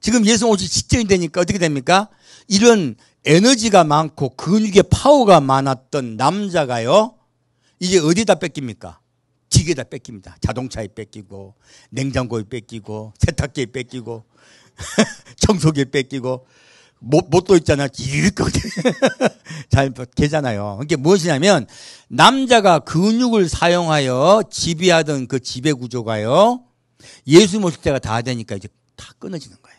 지금 예수님 오실 직전이 되니까 어떻게 됩니까? 이런 에너지가 많고 근육의 파워가 많았던 남자가요, 이제 어디다 뺏깁니까? 기계에다 뺏깁니다. 자동차에 뺏기고, 냉장고에 뺏기고, 세탁기에 뺏기고, 청소기에 뺏기고, 못도 있잖아. 이렇게 잘 개잖아요. 그게 무엇이냐면 남자가 근육을 사용하여 지배하던 그 지배 구조가요, 예수 모실 때가 다 되니까 이제 다 끊어지는 거예요.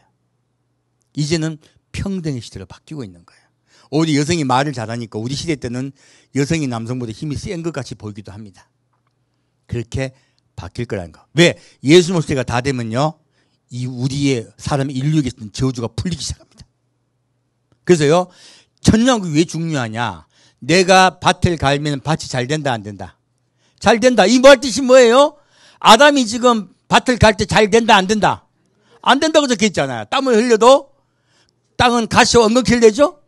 이제는 평등의 시대로 바뀌고 있는 거예요. 오히려 여성이 말을 잘하니까 우리 시대 때는 여성이 남성보다 힘이 센 것 같이 보이기도 합니다. 그렇게 바뀔 거라는 거. 왜? 예수 모실 때가 다 되면요, 이 우리의 사람 인류에게 있는 저주가 풀리기 시작합니다. 그래서요, 천년왕국이 왜 중요하냐? 내가 밭을 갈면 밭이 잘 된다, 안 된다? 잘 된다. 이 말 뜻이 뭐예요? 아담이 지금 밭을 갈 때 잘 된다, 안 된다? 안 된다고 적혀 있잖아요. 땀을 흘려도 땅은 가시와 엉겅퀴를 내죠?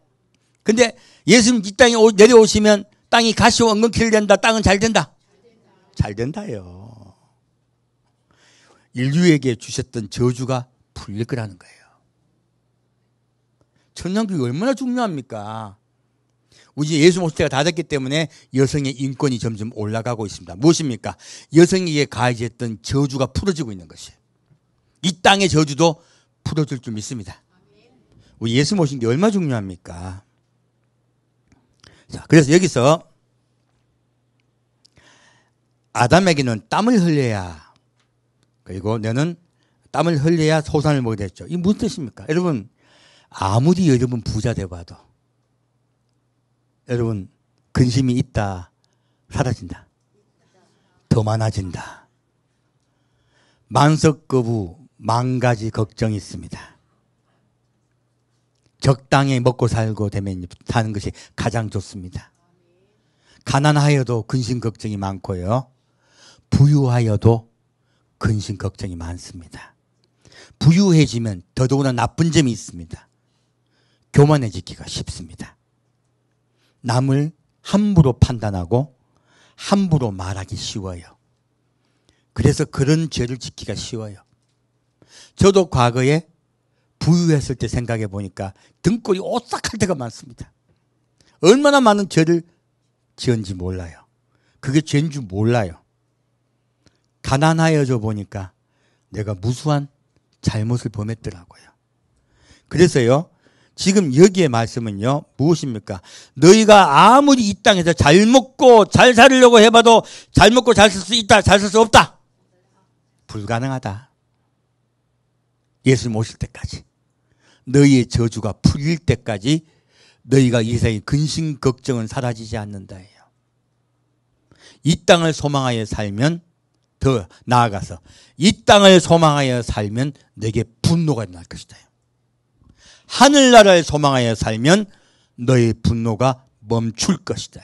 근데 예수님 이 땅에 내려오시면 땅이 가시와 엉겅퀴를 낸다, 땅은 잘 된다? 잘 된다요. 인류에게 주셨던 저주가 풀릴 거라는 거예요. 천년왕국이 얼마나 중요합니까? 우리 예수 모실 때가 다 됐기 때문에 여성의 인권이 점점 올라가고 있습니다. 무엇입니까? 여성에게 가해졌던 저주가 풀어지고 있는 것이에요. 이 땅의 저주도 풀어질 줄 믿습니다. 우리 예수 모신 게 얼마나 중요합니까? 자, 그래서 여기서 아담에게는 땀을 흘려야, 그리고 너는 땀을 흘려야 소산을 먹게 됐죠. 이게 무슨 뜻입니까? 여러분, 아무리 여러분 부자 돼봐도 여러분 근심이 있다, 사라진다, 더 많아진다. 만석거부, 만가지 걱정이 있습니다. 적당히 먹고 살고 되면 사는 것이 가장 좋습니다. 가난하여도 근심 걱정이 많고요, 부유하여도 근심 걱정이 많습니다. 부유해지면 더더구나 나쁜 점이 있습니다. 교만해지기가 쉽습니다. 남을 함부로 판단하고 함부로 말하기 쉬워요. 그래서 그런 죄를 짓기가 쉬워요. 저도 과거에 부유했을 때 생각해 보니까 등골이 오싹할 때가 많습니다. 얼마나 많은 죄를 지은지 몰라요. 그게 죄인 줄 몰라요. 가난하여져 보니까 내가 무수한 잘못을 범했더라고요. 그래서요, 지금 여기에 말씀은요, 무엇입니까? 너희가 아무리 이 땅에서 잘 먹고 잘 살려고 해봐도 잘 먹고 잘 쓸 수 있다, 잘 쓸 수 없다. 불가능하다. 예수님 오실 때까지. 너희의 저주가 풀릴 때까지 너희가 이 세상의 근심 걱정은 사라지지 않는다예요. 이 땅을 소망하여 살면, 더 나아가서 이 땅을 소망하여 살면 내게 분노가 날 것이다. 하늘나라를 소망하여 살면 너의 분노가 멈출 것이다.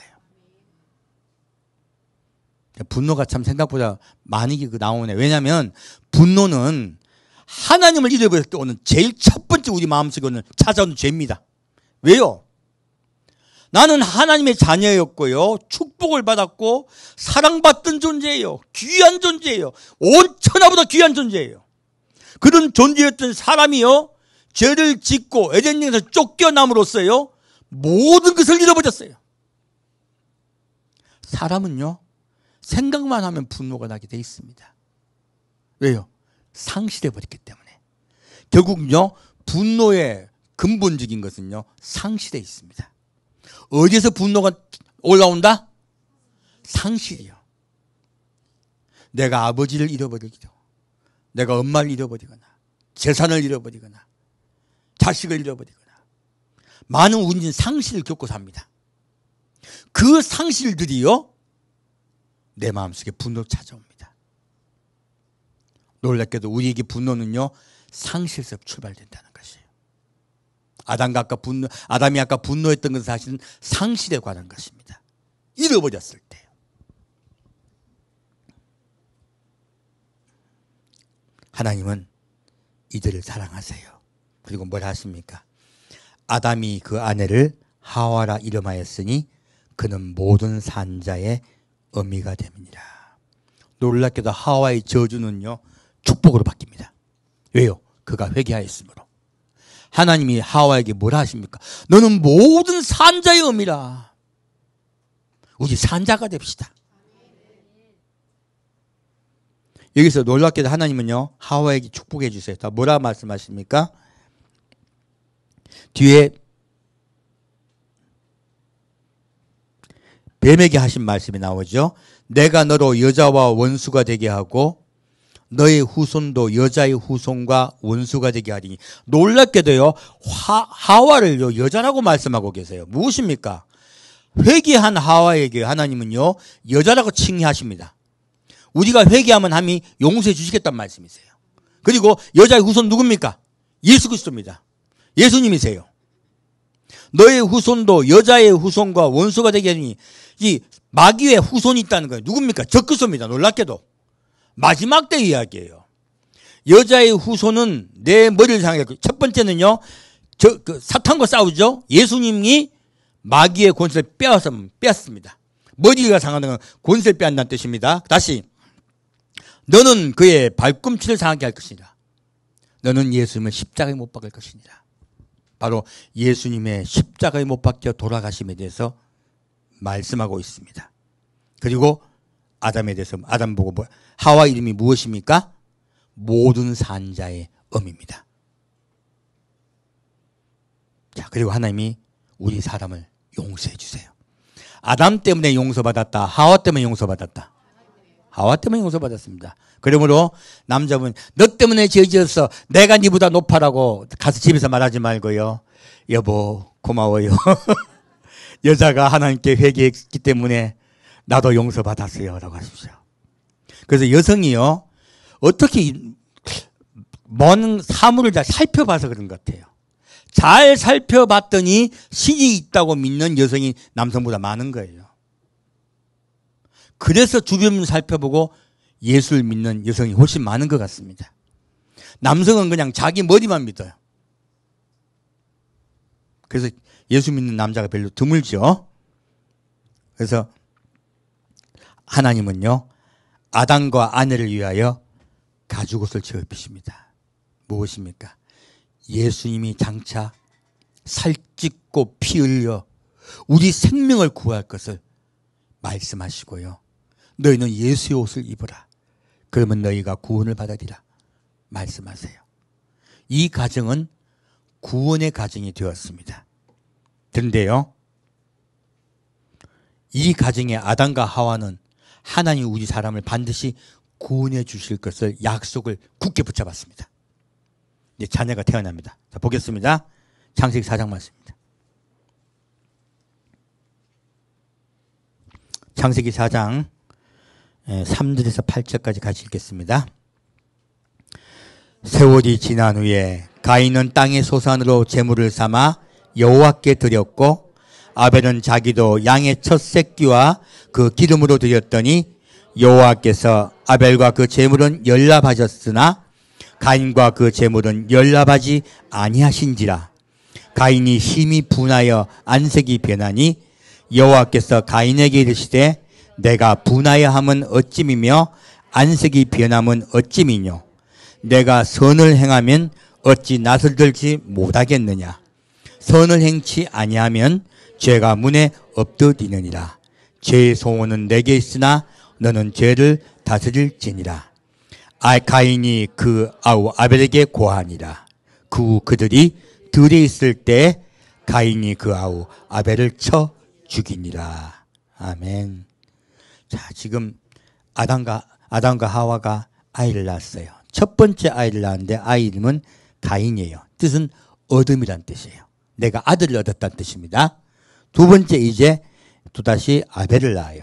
분노가 참 생각보다 많이 나오네. 왜냐하면 분노는 하나님을 잃어버릴 때 오는 제일 첫 번째 우리 마음속에 오는 찾아오는 죄입니다. 왜요? 나는 하나님의 자녀였고요, 축복을 받았고 사랑받던 존재예요. 귀한 존재예요. 온 천하보다 귀한 존재예요. 그런 존재였던 사람이요, 죄를 짓고 에덴에서 쫓겨남으로써요 모든 것을 잃어버렸어요. 사람은요 생각만 하면 분노가 나게 돼 있습니다. 왜요? 상실해버렸기 때문에. 결국은요 분노의 근본적인 것은요 상실에 있습니다. 어디에서 분노가 올라온다? 상실이요. 내가 아버지를 잃어버리기도, 내가 엄마를 잃어버리거나 재산을 잃어버리거나 자식을 잃어버리거나 많은 우리는 상실을 겪고 삽니다. 그 상실들이요 내 마음속에 분노 찾아옵니다. 놀랍게도 우리에게 분노는요 상실에서 출발된다는 것이에요. 아담이 아까 분노했던 것은 사실은 상실에 관한 것입니다. 잃어버렸을 때요. 하나님은 이들을 사랑하세요. 그리고 뭘 하십니까? 아담이 그 아내를 하와라 이름하였으니 그는 모든 산자의 어미가 됨이니라. 놀랍게도 하와의 저주는요 축복으로 바뀝니다. 왜요? 그가 회개하였으므로. 하나님이 하와에게 뭐라 하십니까? 너는 모든 산자의 어미라. 우리 산자가 됩시다. 여기서 놀랍게도 하나님은요 하와에게 축복해 주세요. 다 뭐라 말씀하십니까? 뒤에 뱀에게 하신 말씀이 나오죠. 내가 너로 여자와 원수가 되게 하고 너의 후손도 여자의 후손과 원수가 되게 하리니. 놀랍게도요 하와를요 여자라고 말씀하고 계세요. 무엇입니까? 회개한 하와에게 하나님은요 여자라고 칭의하십니다. 우리가 회개하면 하나님이 용서해 주시겠다는 말씀이세요. 그리고 여자의 후손 누굽니까? 예수 그리스도입니다. 예수님이세요. 너의 후손도 여자의 후손과 원수가 되게 하니. 이 마귀의 후손이 있다는 거예요. 누굽니까? 적그리스도입니다. 놀랍게도 마지막 때 이야기예요. 여자의 후손은 내 머리를 향했고, 첫 번째는요 사탄과 싸우죠. 예수님이 마귀의 권세를 빼앗습니다. 머리가 상하는 건 권세를 빼앗는다는 뜻입니다. 다시 너는 그의 발꿈치를 상하게 할 것이니라. 너는 예수님을 십자가에 못 박을 것이니라. 바로 예수님의 십자가에 못 박혀 돌아가심에 대해서 말씀하고 있습니다. 그리고 아담에 대해서 아담 보고 하와 이름이 무엇입니까? 모든 산자의 어미입니다. 자, 그리고 하나님이 우리 사람을 용서해 주세요. 아담 때문에 용서받았다. 하와 때문에 용서받았다. 하와 때문에 용서받았습니다. 그러므로 남자분 너 때문에 죄 지었어. 내가 네보다 높아라고 가서 집에서 말하지 말고요. 여보 고마워요. 여자가 하나님께 회개했기 때문에 나도 용서받았어요 라고 하십시오. 그래서 여성이요 어떻게 먼 사물을 잘 살펴봐서 그런 것 같아요. 잘 살펴봤더니 신이 있다고 믿는 여성이 남성보다 많은 거예요. 그래서 주변을 살펴보고 예수를 믿는 여성이 훨씬 많은 것 같습니다. 남성은 그냥 자기 머리만 믿어요. 그래서 예수 믿는 남자가 별로 드물죠. 그래서 하나님은요 아담과 아내를 위하여 가죽옷을 지어 입히십니다. 무엇입니까? 예수님이 장차 살찢고 피 흘려 우리 생명을 구할 것을 말씀하시고요. 너희는 예수의 옷을 입어라. 그러면 너희가 구원을 받으리라 말씀하세요. 이 가정은 구원의 가정이 되었습니다. 그런데요, 이 가정의 아담과 하와는 하나님 우리 사람을 반드시 구원해 주실 것을 약속을 굳게 붙잡았습니다. 이제 자녀가 태어납니다. 자, 보겠습니다. 창세기 4장 말씀입니다. 창세기 4장 3절에서 8절까지 같이 읽겠습니다. 세월이 지난 후에 가인은 땅의 소산으로 제물을 삼아 여호와께 드렸고 아벨은 자기도 양의 첫 새끼와 그 기름으로 드렸더니 여호와께서 아벨과 그 제물은 연락하셨으나 가인과 그 제물은 연락하지 아니하신지라. 가인이 심히 분하여 안색이 변하니 여호와께서 가인에게 이르시되 내가 분하여 함은 어찌미며 안색이 변함은 어찌미뇨. 내가 선을 행하면 어찌 낯을 들지 못하겠느냐. 선을 행치 아니하면 죄가 문에 엎드리느니라. 죄의 소원은 내게 있으나 너는 죄를 다스릴지니라. 가인이 그 아우 아벨에게 고하니라. 그 후 그들이 들에 있을 때 가인이 그 아우 아벨을 쳐 죽이니라. 아멘. 자, 지금 아담과 하와가 아이를 낳았어요. 첫 번째 아이를 낳았는데 아이 이름은 가인이에요. 뜻은 어둠이란 뜻이에요. 내가 아들을 얻었다는 뜻입니다. 두 번째 이제 또다시 아벨을 낳아요.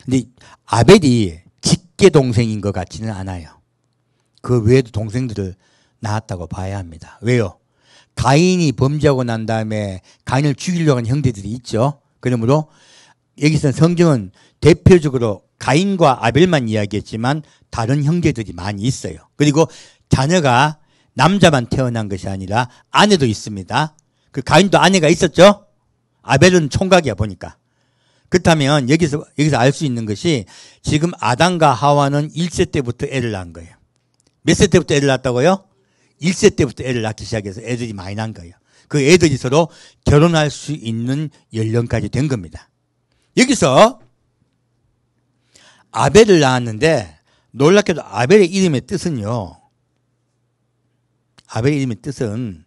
근데 아벨이 직계 동생인 것 같지는 않아요. 그 외에도 동생들을 낳았다고 봐야 합니다. 왜요? 가인이 범죄하고 난 다음에 가인을 죽이려고 하는 형제들이 있죠. 그러므로 여기서 성경은 대표적으로 가인과 아벨만 이야기했지만 다른 형제들이 많이 있어요. 그리고 자녀가 남자만 태어난 것이 아니라 아내도 있습니다. 그 가인도 아내가 있었죠. 아벨은 총각이야 보니까. 그렇다면 여기서 알 수 있는 것이 지금 아담과 하와는 1세 때부터 애를 낳은 거예요. 몇 세 때부터 애를 낳았다고요? 1세 때부터 애를 낳기 시작해서 애들이 많이 난 거예요. 그 애들이 서로 결혼할 수 있는 연령까지 된 겁니다. 여기서 아벨을 낳았는데 놀랍게도 아벨의 이름의 뜻은요. 아벨의 이름의 뜻은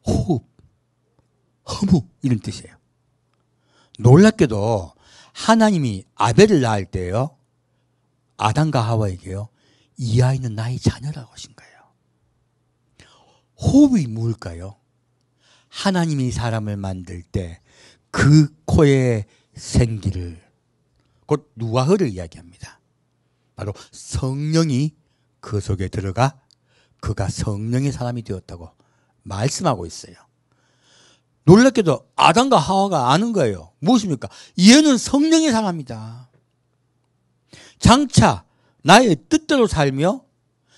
호흡, 허무 이런 뜻이에요. 놀랍게도 하나님이 아벨을 낳을 때요. 아담과 하와에게요. 이 아이는 나의 자녀라고 하신 거예요. 호흡이 뭘까요? 하나님이 사람을 만들 때 그 코의 생기를 곧 루아흐를 이야기합니다. 바로 성령이 그 속에 들어가 그가 성령의 사람이 되었다고 말씀하고 있어요. 놀랍게도 아담과 하와가 아는 거예요. 무엇입니까? 얘는 성령의 사람이다. 장차 나의 뜻대로 살며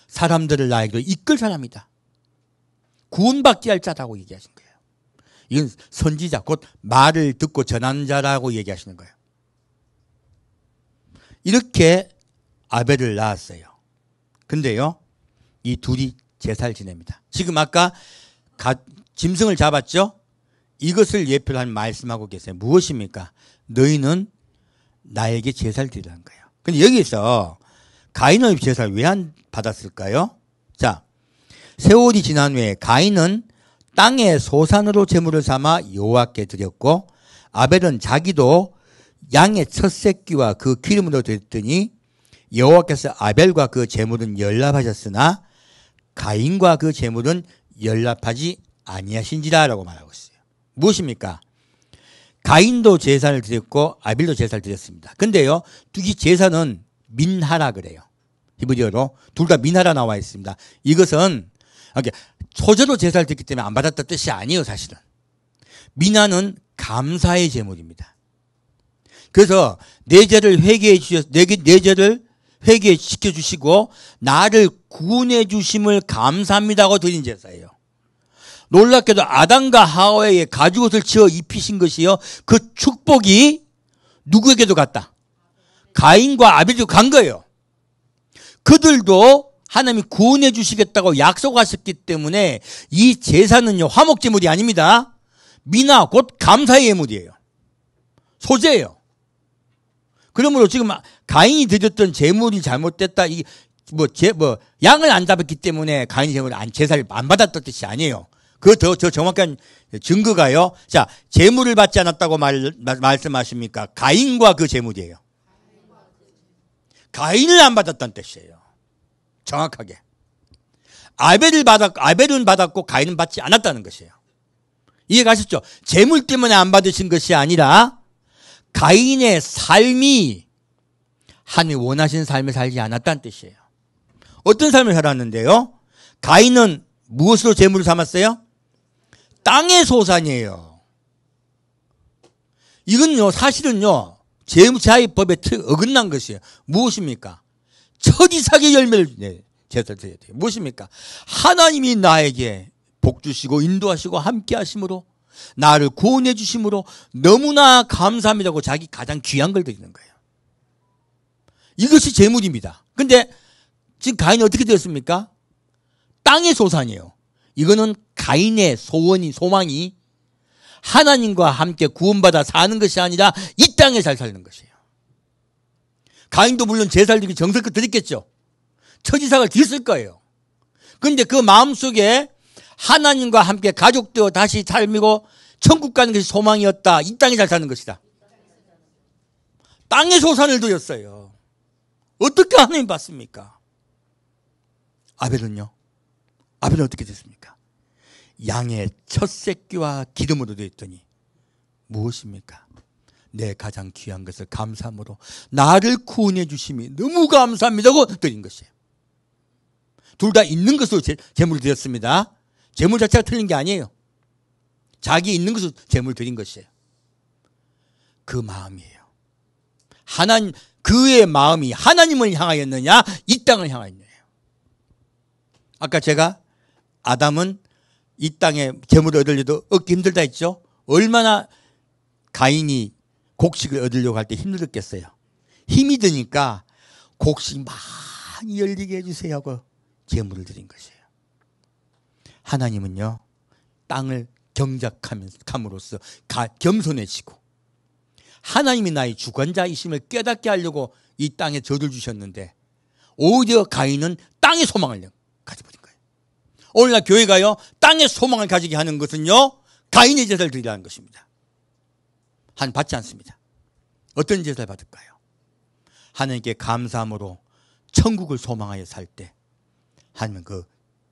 사람들을 나에게로 이끌 사람이다. 구원받게 할 자라고 얘기하신 거예요. 이건 선지자, 곧 말을 듣고 전하는 자라고 얘기하시는 거예요. 이렇게 아벨을 낳았어요. 근데요, 이 둘이 제사를 지냅니다. 지금 아까 짐승을 잡았죠? 이것을 예표로 한 말씀하고 계세요. 무엇입니까? 너희는 나에게 제사를 드리라는 거예요. 근데 여기서 가인의 제사를 왜 안 받았을까요? 자, 세월이 지난 후에 가인은 땅의 소산으로 제물을 삼아 여호와께 드렸고 아벨은 자기도 양의 첫 새끼와 그 기름으로 드렸더니 여호와께서 아벨과 그 제물은 연락하셨으나 가인과 그 제물은 연락하지 아니하신지라라고 말하고 있어요. 무엇입니까? 가인도 제사를 드렸고 아벨도 제사를 드렸습니다. 근데요, 이 제사는 민하라 그래요. 히브리어로 둘 다 민하라 나와 있습니다. 이것은 소재로 제사를 드렸기 때문에 안 받았다는 뜻이 아니에요, 사실은. 민하는 감사의 제물입니다. 그래서 내 죄를 회개해 주셔서 내 죄를 회개시켜 주시고 나를 구원해 주심을 감사합니다고 드린 제사예요. 놀랍게도 아담과 하와에게 가죽옷을 지어 입히신 것이요. 그 축복이 누구에게도 갔다? 가인과 아벨에게도 간 거예요. 그들도 하나님이 구원해 주시겠다고 약속하셨기 때문에 이 제사는요, 화목제물이 아닙니다. 미나 곧 감사의 예물이에요. 소제예요. 그러므로 지금 가인이 드렸던 제물이 잘못됐다. 이게 양을 안 잡았기 때문에 가인이 제사를 안 받았던 뜻이 아니에요. 더 정확한 증거가요. 자, 제물을 받지 않았다고 말씀하십니까? 가인과 그 제물이에요. 가인을 안 받았다는 뜻이에요. 정확하게. 아벨은 받았고 가인은 받지 않았다는 것이에요. 이해가셨죠? 제물 때문에 안 받으신 것이 아니라 가인의 삶이 하나님 원하시는 삶을 살지 않았다는 뜻이에요. 어떤 삶을 살았는데요? 가인은 무엇으로 제물을 삼았어요? 땅의 소산이에요. 이건요, 사실은요, 제사의법에 어긋난 것이에요. 무엇입니까? 처지삭의 열매를 제사를 드려야 돼요. 무엇입니까? 하나님이 나에게 복 주시고 인도하시고 함께 하심으로 나를 구원해 주심으로 너무나 감사합니다고 자기 가장 귀한 걸 드리는 거예요. 이것이 제물입니다. 근데 지금 가인이 어떻게 되었습니까? 땅의 소산이에요. 이거는 가인의 소망이 하나님과 함께 구원받아 사는 것이 아니라 이 땅에 잘 사는 것이에요. 가인도 물론 제사를 드리기 정성껏 드렸겠죠. 처지삭을 드렸을 거예요. 그런데 그 마음속에 하나님과 함께 가족되어 다시 삶이고 천국 가는 것이 소망이었다. 이 땅에 잘 사는 것이다. 땅의 소산을 드렸어요. 어떻게 하나님 받습니까? 아벨은요? 아벨은 어떻게 됐습니까? 양의 첫 새끼와 기름으로 되었더니 무엇입니까? 내 가장 귀한 것을 감사함으로 나를 구원해 주심이 너무 감사합니다고 드린 것이에요. 둘 다 있는 것으로 제물을 드렸습니다. 제물 자체가 틀린 게 아니에요. 자기 있는 것으로 제물을 드린 것이에요. 그 마음이에요. 그의 마음이 하나님을 향하였느냐 이 땅을 향하였느냐. 아까 제가 아담은 이 땅에 제물을 얻으려도 얻기 힘들다 했죠. 얼마나 가인이 곡식을 얻으려고 할 때 힘들었겠어요. 힘이 드니까 곡식 많이 열리게 해주세요 하고 제물을 드린 것이에요. 하나님은요, 땅을 경작함으로써 겸손해지고 하나님이 나의 주관자이심을 깨닫게 하려고 이 땅에 저를 주셨는데 오히려 가인은 땅의 소망을 가져버린 거예요. 오늘날 교회가요, 땅의 소망을 가지게 하는 것은요, 가인의 제사를 드리라는 것입니다. 받지 않습니다. 어떤 제사를 받을까요? 하나님께 감사함으로 천국을 소망하여 살 때 하나님은 그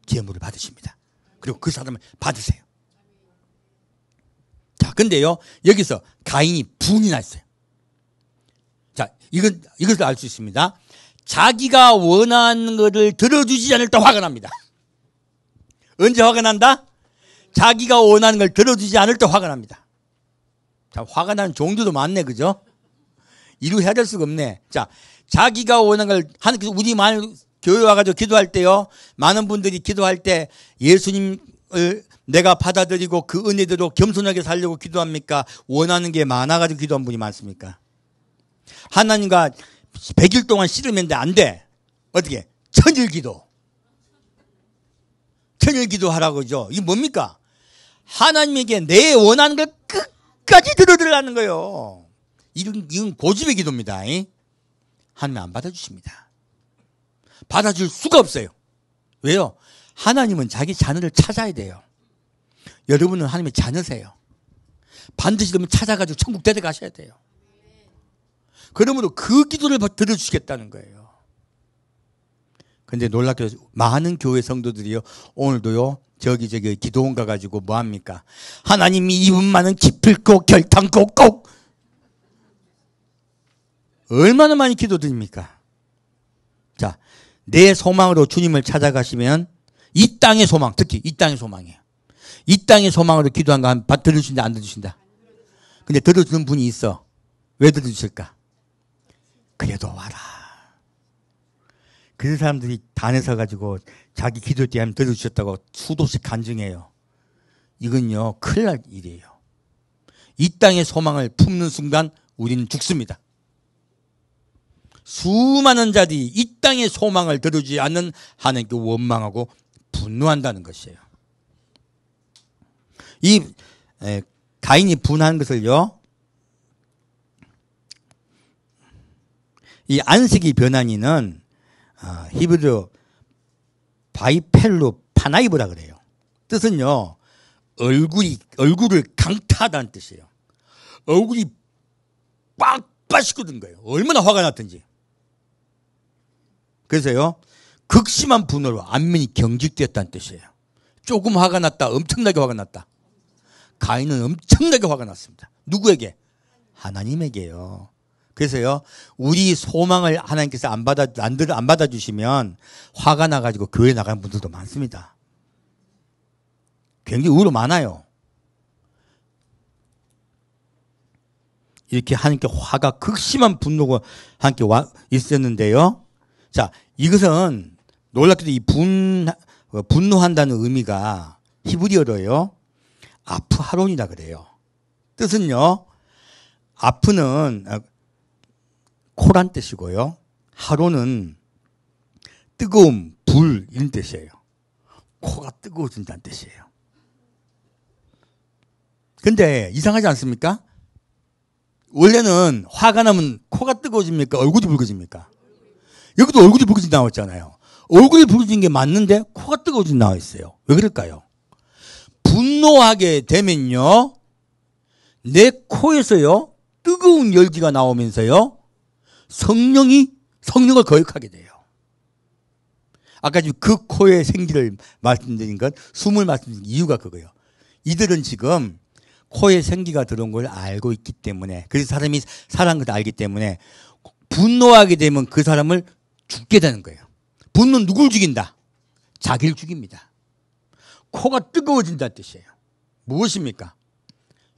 제물을 받으십니다. 그리고 그 사람을 받으세요. 자, 근데요, 여기서 가인이 분이 났어요. 자, 이것을 알 수 있습니다. 자기가 원하는 것을 들어주지 않을 때 화가 납니다. 언제 화가 난다? 자기가 원하는 걸 들어주지 않을 때 화가 납니다. 자, 화가 나는 종류도 많네, 그죠? 이루해야 될 수가 없네. 자, 자기가 원하는 걸, 우리 많은 교회 와가지고 기도할 때요, 많은 분들이 기도할 때 예수님을 내가 받아들이고 그 은혜대로 겸손하게 살려고 기도합니까? 원하는 게 많아가지고 기도한 분이 많습니까? 하나님과 100일 동안 씨름했는데 안 돼. 어떻게? 천일기도. 천일기도 하라고죠. 이게 뭡니까? 하나님에게 내 원하는 걸 끝까지 들어달라는 거예요. 이건 고집의 기도입니다. 하나님 안 받아주십니다. 받아줄 수가 없어요. 왜요? 하나님은 자기 자녀를 찾아야 돼요. 여러분은 하나님의 자녀세요. 반드시 그러면 찾아가지고 천국 데려가셔야 돼요. 그러므로 그 기도를 들어주시겠다는 거예요. 근데 놀랍게도 많은 교회 성도들이요, 오늘도요, 저기 기도원 가가지고 뭐합니까? 하나님이 이분만은 기필코 결탄코 꼭! 얼마나 많이 기도드립니까? 자, 내 소망으로 주님을 찾아가시면 이 땅의 소망, 특히 이 땅의 소망이에요. 이 땅의 소망으로 기도한 거 들어주신다, 안 들어주신다? 근데 들어주는 분이 있어. 왜 들어주실까? 그래도 와라. 그 사람들이 단에 서가지고 자기 기도 때 하면 들어주셨다고 수도씩 간증해요. 이건요, 큰일 날 일이에요. 이 땅의 소망을 품는 순간 우리는 죽습니다. 수많은 자들이 이 땅의 소망을 들어주지 않는 하나님께 원망하고 분노한다는 것이에요. 가인이 분한 것을요, 이 안색이 변하니는 히브리어 바이펠로 파나이브라 그래요. 뜻은요, 얼굴을 강타하다는 뜻이에요. 얼굴이 빡빡시거든 거예요. 얼마나 화가 났든지. 그래서요, 극심한 분노로 안면이 경직되었다는 뜻이에요. 조금 화가 났다, 엄청나게 화가 났다. 가인은 엄청나게 화가 났습니다. 누구에게? 하나님에게요. 그래서요, 우리 소망을 하나님께서 안 받아주시면 화가 나가지고 교회 나가는 분들도 많습니다. 굉장히 의외로 많아요. 이렇게 하나님께 화가 극심한 분노가 함께 있었는데요. 자, 이것은 놀랍게도 이 분노한다는 의미가 히브리어로요, 아프하론이라 그래요. 뜻은요, 아프는 코란 뜻이고요, 하론은 뜨거움, 불 이런 뜻이에요. 코가 뜨거워진다는 뜻이에요. 근데 이상하지 않습니까? 원래는 화가 나면 코가 뜨거워집니까? 얼굴이 붉어집니까? 여기도 얼굴이 붉어진 나왔잖아요. 얼굴이 붉어진 게 맞는데 코가 뜨거워진 나와 있어요. 왜 그럴까요? 분노하게 되면요, 내 코에서요, 뜨거운 열기가 나오면서요, 성령을 거역하게 돼요. 아까 지금 그 코의 생기를 말씀드린 것, 숨을 말씀드린 이유가 그거예요. 이들은 지금 코에 생기가 들어온 걸 알고 있기 때문에, 그래서 사람이 살아난 걸 알기 때문에 분노하게 되면 그 사람을 죽게 되는 거예요. 분노는 누굴 죽인다? 자기를 죽입니다. 코가 뜨거워진다는 뜻이에요. 무엇입니까?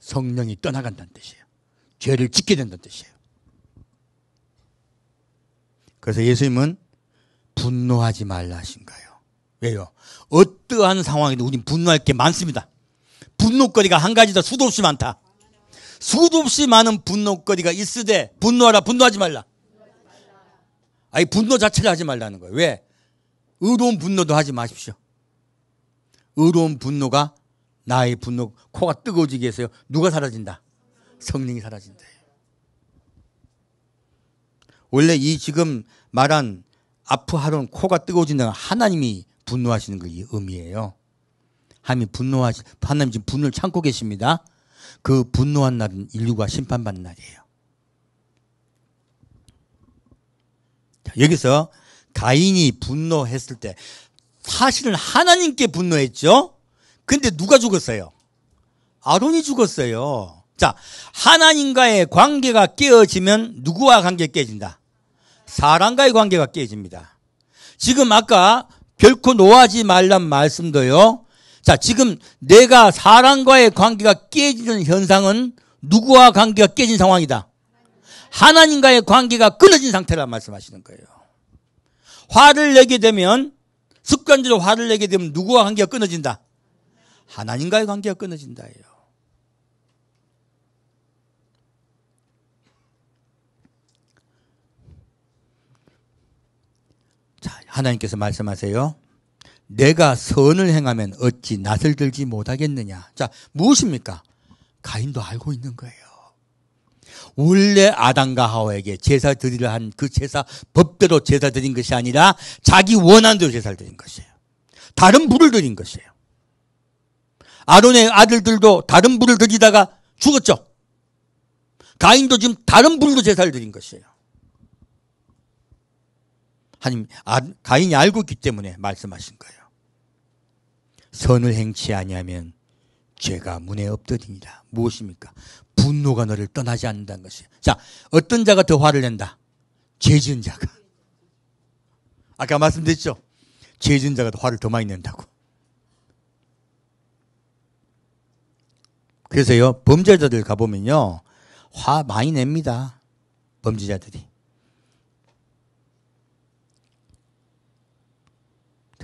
성령이 떠나간다는 뜻이에요. 죄를 짓게 된다는 뜻이에요. 그래서 예수님은 분노하지 말라 하신 거예요. 왜요? 어떠한 상황에도 우린 분노할 게 많습니다. 분노거리가 한 가지다. 수도 없이 많다. 수도 없이 많은 분노거리가 있으되 분노하라, 분노하지 말라. 아니, 분노 자체를 하지 말라는 거예요. 왜? 의로운 분노도 하지 마십시오. 의로운 분노가 나의 분노, 코가 뜨거워지게 해서요, 누가 사라진다? 성령이 사라진다. 원래 이 지금 말한 아프하론, 코가 뜨거워진다는 하나님이 분노하시는 그 의미예요. 하나님 지금 분노를 참고 계십니다. 그 분노한 날은 인류가 심판받는 날이에요. 자, 여기서 가인이 분노했을 때 사실은 하나님께 분노했죠. 근데 누가 죽었어요? 아론이 죽었어요. 자, 하나님과의 관계가 깨어지면 누구와 관계가 깨진다? 사람과의 관계가 깨집니다. 지금 아까 결코 노하지 말란 말씀도요. 자, 지금 내가 사람과의 관계가 깨지는 현상은 누구와 관계가 깨진 상황이다? 하나님과의 관계가 끊어진 상태라 말씀하시는 거예요. 화를 내게 되면, 습관적으로 화를 내게 되면 누구와 관계가 끊어진다? 하나님과의 관계가 끊어진다예요. 자, 하나님께서 말씀하세요. 내가 선을 행하면 어찌 낯을 들지 못하겠느냐. 자, 무엇입니까? 가인도 알고 있는 거예요. 원래 아담과 하와에게 제사 드리려 한 그 제사, 법대로 제사 드린 것이 아니라 자기 원하는 대로 제사를 드린 것이에요. 다른 불을 드린 것이에요. 아론의 아들들도 다른 불을 드리다가 죽었죠. 가인도 지금 다른 불로 제사를 드린 것이에요. 하나님, 가인이 알고 있기 때문에 말씀하신 거예요. 선을 행치 아니하면 죄가 문에 엎드리니라. 무엇입니까? 분노가 너를 떠나지 않는다는 것이에요. 자, 어떤 자가 더 화를 낸다? 죄 지은 자가. 아까 말씀드렸죠? 죄 지은 자가 더 화를 더 많이 낸다고. 그래서요, 범죄자들 가보면요, 화 많이 냅니다. 범죄자들이.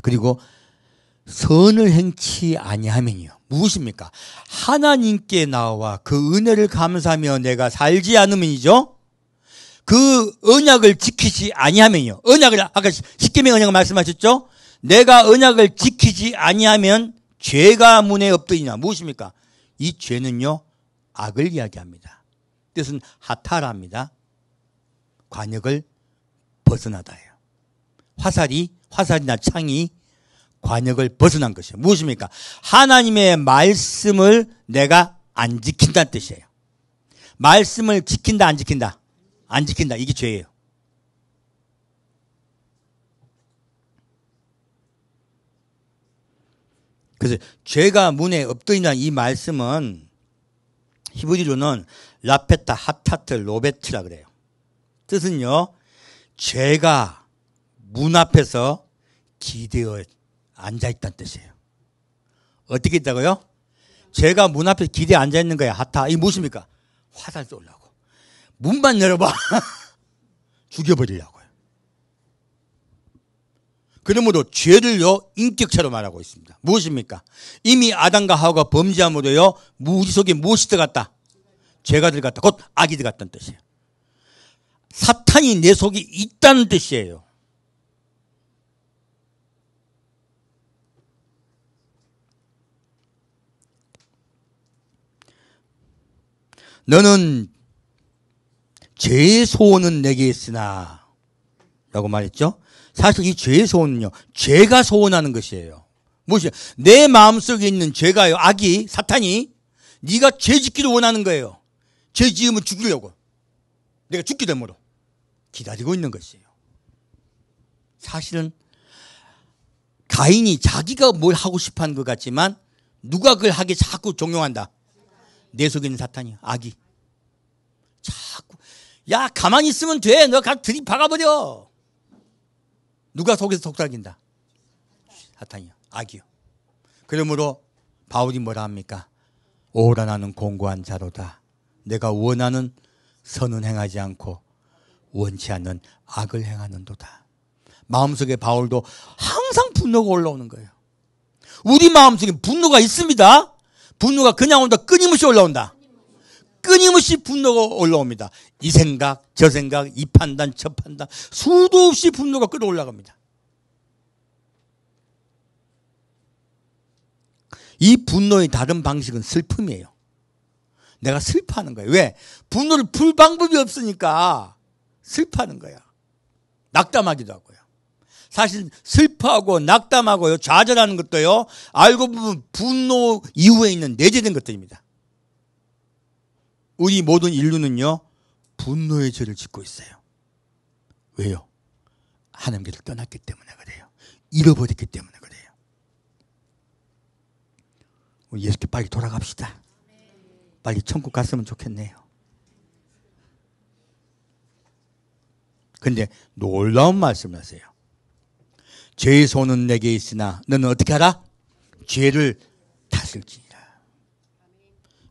그리고 선을 행치 아니하면요. 무엇입니까? 하나님께 나와 그 은혜를 감사하며 내가 살지 않으면이죠. 그 언약을 지키지 아니하면요. 언약을 아까 십계명 언약을 말씀하셨죠. 내가 언약을 지키지 아니하면 죄가 문에 엎드리냐. 무엇입니까? 이 죄는요, 악을 이야기합니다. 뜻은 하타라합니다. 관역을 벗어나다예요. 화살이나 창이 관역을 벗어난 것이에요. 무엇입니까? 하나님의 말씀을 내가 안 지킨다는 뜻이에요. 말씀을 지킨다, 안 지킨다? 안 지킨다. 이게 죄예요. 그래서 죄가 문에 엎드린다는 이 말씀은 히브리로는 라페타, 하타트, 로베트라 그래요. 뜻은요, 죄가 문 앞에서 기대어 앉아있다는 뜻이에요. 어떻게 있다고요? 죄가 문 앞에 기대어 앉아있는 거야. 하타. 이게 무엇입니까? 화살 쏘려고. 문만 열어봐. 죽여버리려고요. 그러므로 죄를요, 인격체로 말하고 있습니다. 무엇입니까? 이미 아담과 하와가 범죄함으로요, 우리 속에 무엇이 들어갔다? 죄가 들어갔다. 곧 악이 들어갔다는 뜻이에요. 사탄이 내 속에 있다는 뜻이에요. 너는 죄의 소원은 내게 있으나 라고 말했죠. 사실 이 죄의 소원은요, 죄가 소원하는 것이에요. 무엇이요? 내 마음속에 있는 죄가요, 악이, 사탄이 네가 죄 짓기를 원하는 거예요. 죄 지으면 죽으려고. 내가 죽게 되므로 기다리고 있는 것이에요. 사실은 가인이 자기가 뭘 하고 싶어 하는 것 같지만 누가 그걸 하게 자꾸 종용한다? 내 속에 있는 사탄이, 악이. 자꾸, 야, 가만히 있으면 돼. 너 가서 들이박아버려. 누가 속에서 속삭인다? 사탄이요, 악이요. 그러므로 바울이 뭐라 합니까? 오라 나는 공고한 자로다. 내가 원하는 선은 행하지 않고 원치 않는 악을 행하는도다. 마음속에 바울도 항상 분노가 올라오는 거예요. 우리 마음속에 분노가 있습니다. 분노가 그냥 온다. 끊임없이 올라온다. 끊임없이 분노가 올라옵니다. 이 생각, 저 생각, 이 판단, 저 판단, 수도 없이 분노가 끌어올라갑니다. 이 분노의 다른 방식은 슬픔이에요. 내가 슬퍼하는 거예요. 왜? 분노를 풀 방법이 없으니까 슬퍼하는 거야. 낙담하기도 하고요. 사실 슬퍼하고 낙담하고요, 좌절하는 것도요, 알고 보면 분노 이후에 있는 내재된 것들입니다. 우리 모든 인류는요, 분노의 죄를 짓고 있어요. 왜요? 하나님께를 떠났기 때문에 그래요. 잃어버렸기 때문에 그래요. 우리 예수께 빨리 돌아갑시다. 빨리 천국 갔으면 좋겠네요. 근데 놀라운 말씀을 하세요. 죄의 손은 내게 있으나 너는 어떻게 하라? 죄를 다스릴지니라.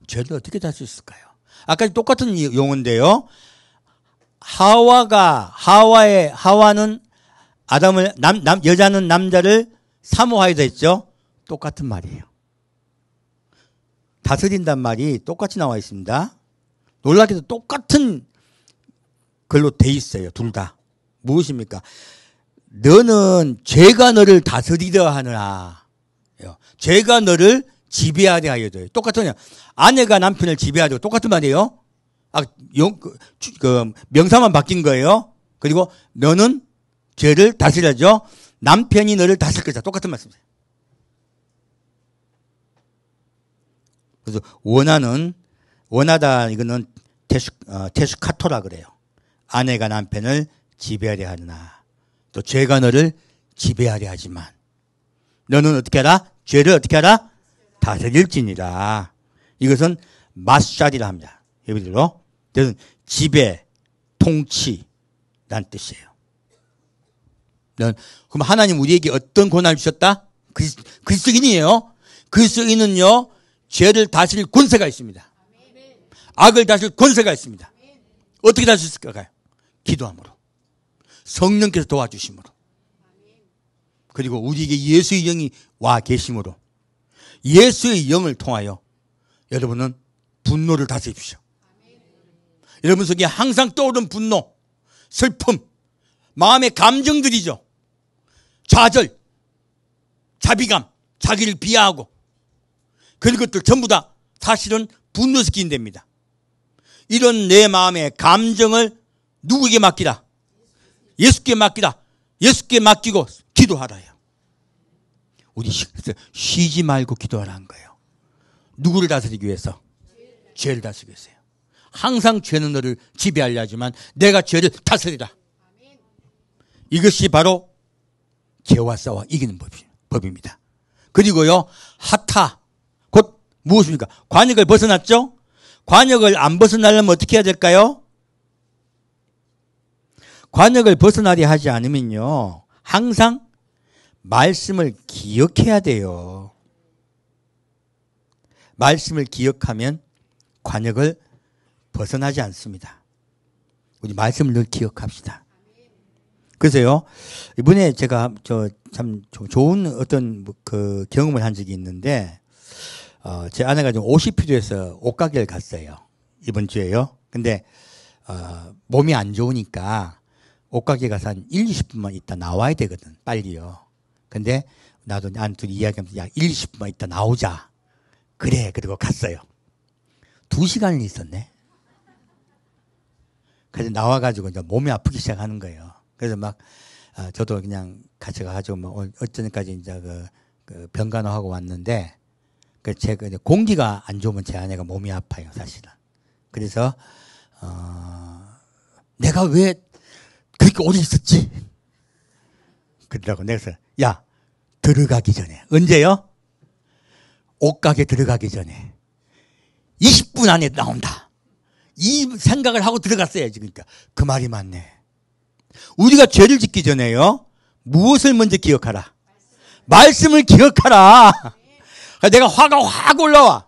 죄를 어떻게 다스릴 수 있을까요? 아까 똑같은 용어인데요. 하와는 아담을, 여자는 남자를 사모하여서 했죠. 똑같은 말이에요. 다스린단 말이 똑같이 나와 있습니다. 놀랍게도 똑같은 글로 돼 있어요. 둘 다. 무엇입니까? 너는 죄가 너를 다스리려 하느라. 죄가 너를 지배하려 하여도. 똑같은, 아내가 남편을 지배하려. 똑같은 말이에요. 명사만 바뀐 거예요. 그리고 너는 죄를 다스려야죠. 남편이 너를 다스릴 거다. 똑같은 말씀이에요. 그래서 원하다, 이거는 테슈카토라 그래요. 아내가 남편을 지배하려 하느나 또 죄가 너를 지배하려 하지만 너는 어떻게 하라? 죄를 어떻게 하라? 다스릴지니라. 이것은 마샬이라 합니다. 예비들로. 그래서 지배, 통치라는 뜻이에요. 그럼 하나님 우리에게 어떤 권한을 주셨다? 그리스도인이에요. 그리스도인은요, 죄를 다스릴 권세가 있습니다. 악을 다스릴 권세가 있습니다. 어떻게 다스릴 수 있을까요? 기도함으로, 성령께서 도와주심으로, 그리고 우리에게 예수의 영이 와 계심으로, 예수의 영을 통하여 여러분은 분노를 다스립시오. 여러분 속에 항상 떠오르는 분노, 슬픔, 마음의 감정들이죠. 좌절, 자비감, 자기를 비하하고, 그런 것들 전부 다 사실은 분노시키는 됩니다. 이런 내 마음의 감정을 누구에게 맡기라? 예수께 맡기라. 예수께 맡기고 기도하라요. 우리 쉬지 말고 기도하라는 거예요. 누구를 다스리기 위해서? 죄를 다스리기 위해서요. 항상 죄는 너를 지배하려 하지만 내가 죄를 다스리라. 이것이 바로 죄와 싸워 이기는 법입니다. 그리고요, 하타. 곧 무엇입니까? 관역을 벗어났죠? 관역을 안 벗어나려면 어떻게 해야 될까요? 관역을 벗어나려 하지 않으면요, 항상 말씀을 기억해야 돼요. 말씀을 기억하면 관역을 벗어나지 않습니다. 우리 말씀을 늘 기억합시다. 그래서요, 이번에 제가 참 좋은 어떤 그 경험을 한 적이 있는데, 제 아내가 좀 옷이 필요해서 옷가게를 갔어요. 이번 주에요. 근데, 몸이 안 좋으니까 옷가게 가서 한 1, 20분만 있다 나와야 되거든. 빨리요. 근데 나도 안 둘이 이야기하면서 야, 1, 20분만 있다 나오자. 그래. 그리고 갔어요. 2시간을 있었네. 그래서 나와가지고 이제 몸이 아프기 시작하는 거예요. 그래서 막, 저도 그냥 같이 가가지고 뭐 어쩌니까지 이제 그 병간호하고 왔는데, 제가 공기가 안 좋으면 제 아내가 몸이 아파요, 사실은. 그래서, 내가 왜 그렇게 오래 있었지? 그러더라고. 내가, 야, 들어가기 전에. 언제요? 옷가게 들어가기 전에. 20분 안에 나온다. 이 생각을 하고 들어갔어야지. 그러니까. 그 말이 맞네. 우리가 죄를 짓기 전에요, 무엇을 먼저 기억하라? 말씀을 기억하라. 내가 화가 확 올라와.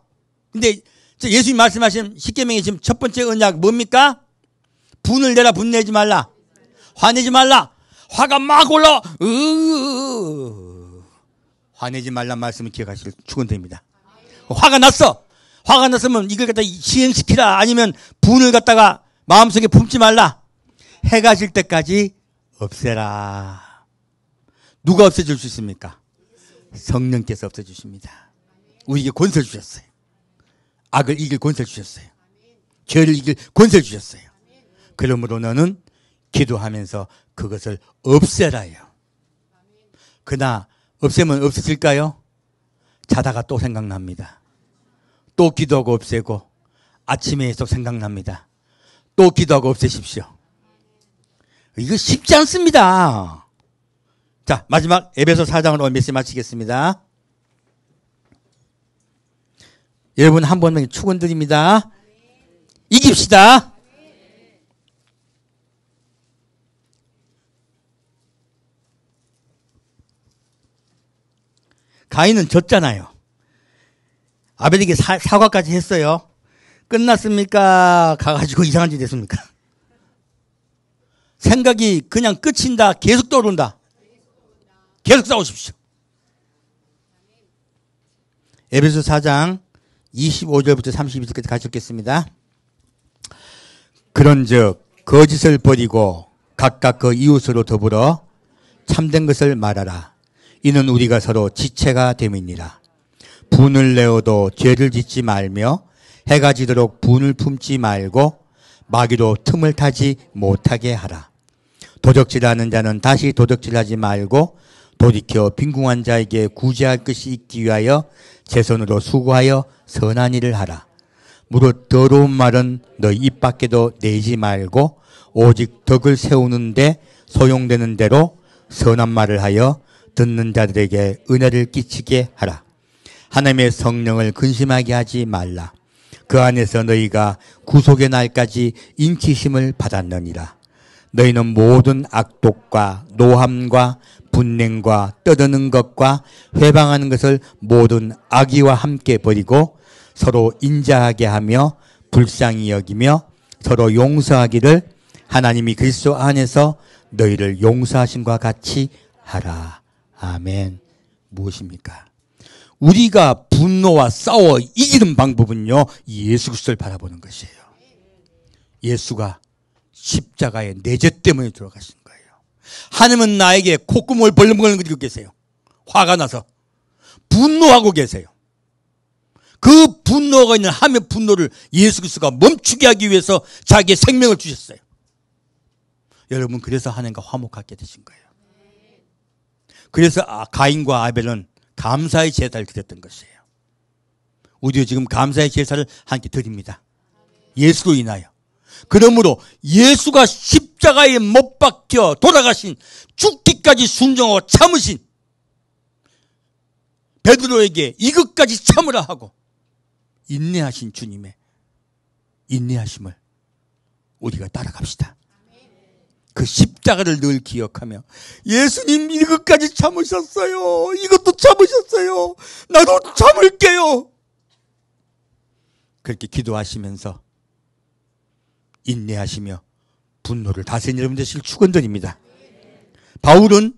근데 예수님 말씀하신 십계명의 지금 첫 번째 언약 뭡니까? 분을 내라. 분내지 말라. 화내지 말라. 화가 막 올라와. 화내지 말란 말씀을 기억하실 축원드립니다. 화가 났어. 화가 났으면 이걸 갖다 시행시키라. 아니면 분을 갖다가 마음속에 품지 말라. 해가 질 때까지 없애라. 누가 없애줄 수 있습니까? 성령께서 없애주십니다. 우리에게 권세를 주셨어요. 악을 이길 권세를 주셨어요. 죄를 이길 권세를 주셨어요. 그러므로 너는 기도하면서 그것을 없애라요. 그러나 없애면 없어질까요? 자다가 또 생각납니다. 또 기도하고 없애고 아침에 계속 생각납니다. 또 기도하고 없애십시오. 이거 쉽지 않습니다. 자, 마지막 에베소 4장으로 메시지 마치겠습니다. 여러분 한 번만 축원드립니다. 이깁시다. 가인은 졌잖아요. 아벨에게 사과까지 했어요. 끝났습니까? 가가지고 이상한 짓 했습니까? 생각이 그냥 끝인다. 계속 떠오른다. 계속 싸우십시오. 에베소 4장 25절부터 32절까지 같이 읽겠습니다. 그런즉 거짓을 버리고 각각 그 이웃으로 더불어 참된 것을 말하라. 이는 우리가 서로 지체가 됨이니라. 분을 내어도 죄를 짓지 말며 해가 지도록 분을 품지 말고 마귀로 틈을 타지 못하게 하라. 도적질하는 자는 다시 도적질하지 말고 돌이켜 빈궁한 자에게 구제할 것이 있기 위하여 제 손으로 수고하여 선한 일을 하라. 무릇 더러운 말은 너희 입 밖에도 내지 말고 오직 덕을 세우는데 소용되는 대로 선한 말을 하여 듣는 자들에게 은혜를 끼치게 하라. 하나님의 성령을 근심하게 하지 말라. 그 안에서 너희가 구속의 날까지 인치심을 받았느니라. 너희는 모든 악독과 노함과 분냉과 떠드는 것과 회방하는 것을 모든 악의와 함께 버리고 서로 인자하게 하며 불쌍히 여기며 서로 용서하기를 하나님이 그리스도 안에서 너희를 용서하심과 같이 하라. 아멘. 무엇입니까? 우리가 분노와 싸워 이기는 방법은요, 예수 그리스도를 바라보는 것이에요. 예수가 십자가의 내 죄 때문에 들어가신 거예요. 하나님은 나에게 콧구멍을 벌렁벌렁 끓이고 계세요. 화가 나서 분노하고 계세요. 그 분노가 있는 함의 분노를 예수 그리스도가 멈추게 하기 위해서 자기의 생명을 주셨어요. 여러분 그래서 하나님과 화목하게 되신 거예요. 그래서 가인과 아벨은 감사의 제사를 드렸던 것이에요. 우리도 지금 감사의 제사를 함께 드립니다. 예수로 인하여. 그러므로 예수가 십자가에 못 박혀 돌아가신, 죽기까지 순종하고 참으신 베드로에게 이것까지 참으라 하고 인내하신 주님의 인내하심을 우리가 따라갑시다. 그 십자가를 늘 기억하며 예수님 이것까지 참으셨어요. 이것도 참으셨어요. 나도 참을게요. 그렇게 기도하시면서 인내하시며 분노를 다스리는 여러분 되시길 축원드립니다. 바울은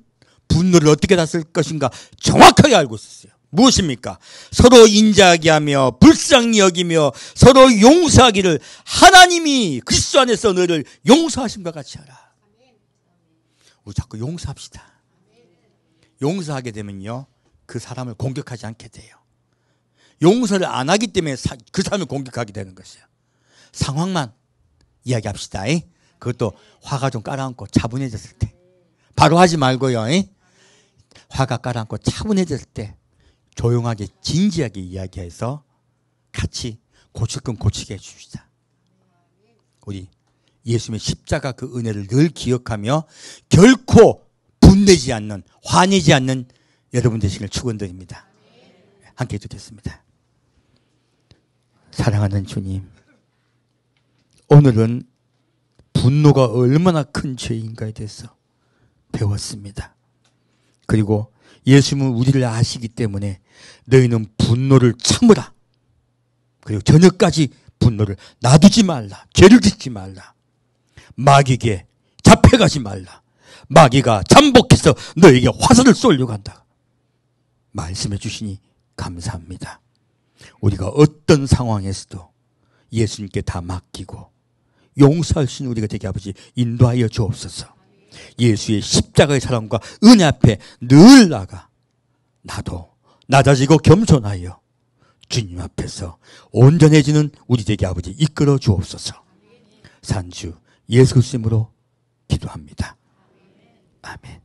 분노를 어떻게 다스릴 것인가 정확하게 알고 있었어요. 무엇입니까? 서로 인자하게 하며 불쌍히 여기며 서로 용서하기를 하나님이 그리스도 안에서 너를 용서하심과 같이 하라. 우리 자꾸 용서합시다. 용서하게 되면요, 그 사람을 공격하지 않게 돼요. 용서를 안 하기 때문에 그 사람을 공격하게 되는 것이에요. 상황만 이야기합시다. 그것도 화가 좀 깔아앉고 차분해졌을 때. 바로 하지 말고요. 화가 깔아앉고 차분해졌을 때 조용하게 진지하게 이야기해서 같이 고칠 건 고치게 해줍시다. 우리 예수님의 십자가 그 은혜를 늘 기억하며 결코 분내지 않는, 화내지 않는 여러분 되시길 축원드립니다. 함께 듣겠습니다. 사랑하는 주님, 오늘은 분노가 얼마나 큰 죄인가에 대해서 배웠습니다. 그리고 예수님은 우리를 아시기 때문에 너희는 분노를 참으라. 그리고 저녁까지 분노를 놔두지 말라. 죄를 짓지 말라. 마귀에게 잡혀가지 말라. 마귀가 잠복해서 너에게 화살을 쏘려고 한다. 말씀해 주시니 감사합니다. 우리가 어떤 상황에서도 예수님께 다 맡기고 용서할 수 있는 우리가 되게 아버지 인도하여 주옵소서. 예수의 십자가의 사랑과 은혜 앞에 늘 나가 나도 낮아지고 겸손하여 주님 앞에서 온전해지는 우리 되게 아버지 이끌어 주옵소서. 산주 예수 그리스도로 기도합니다. 아멘.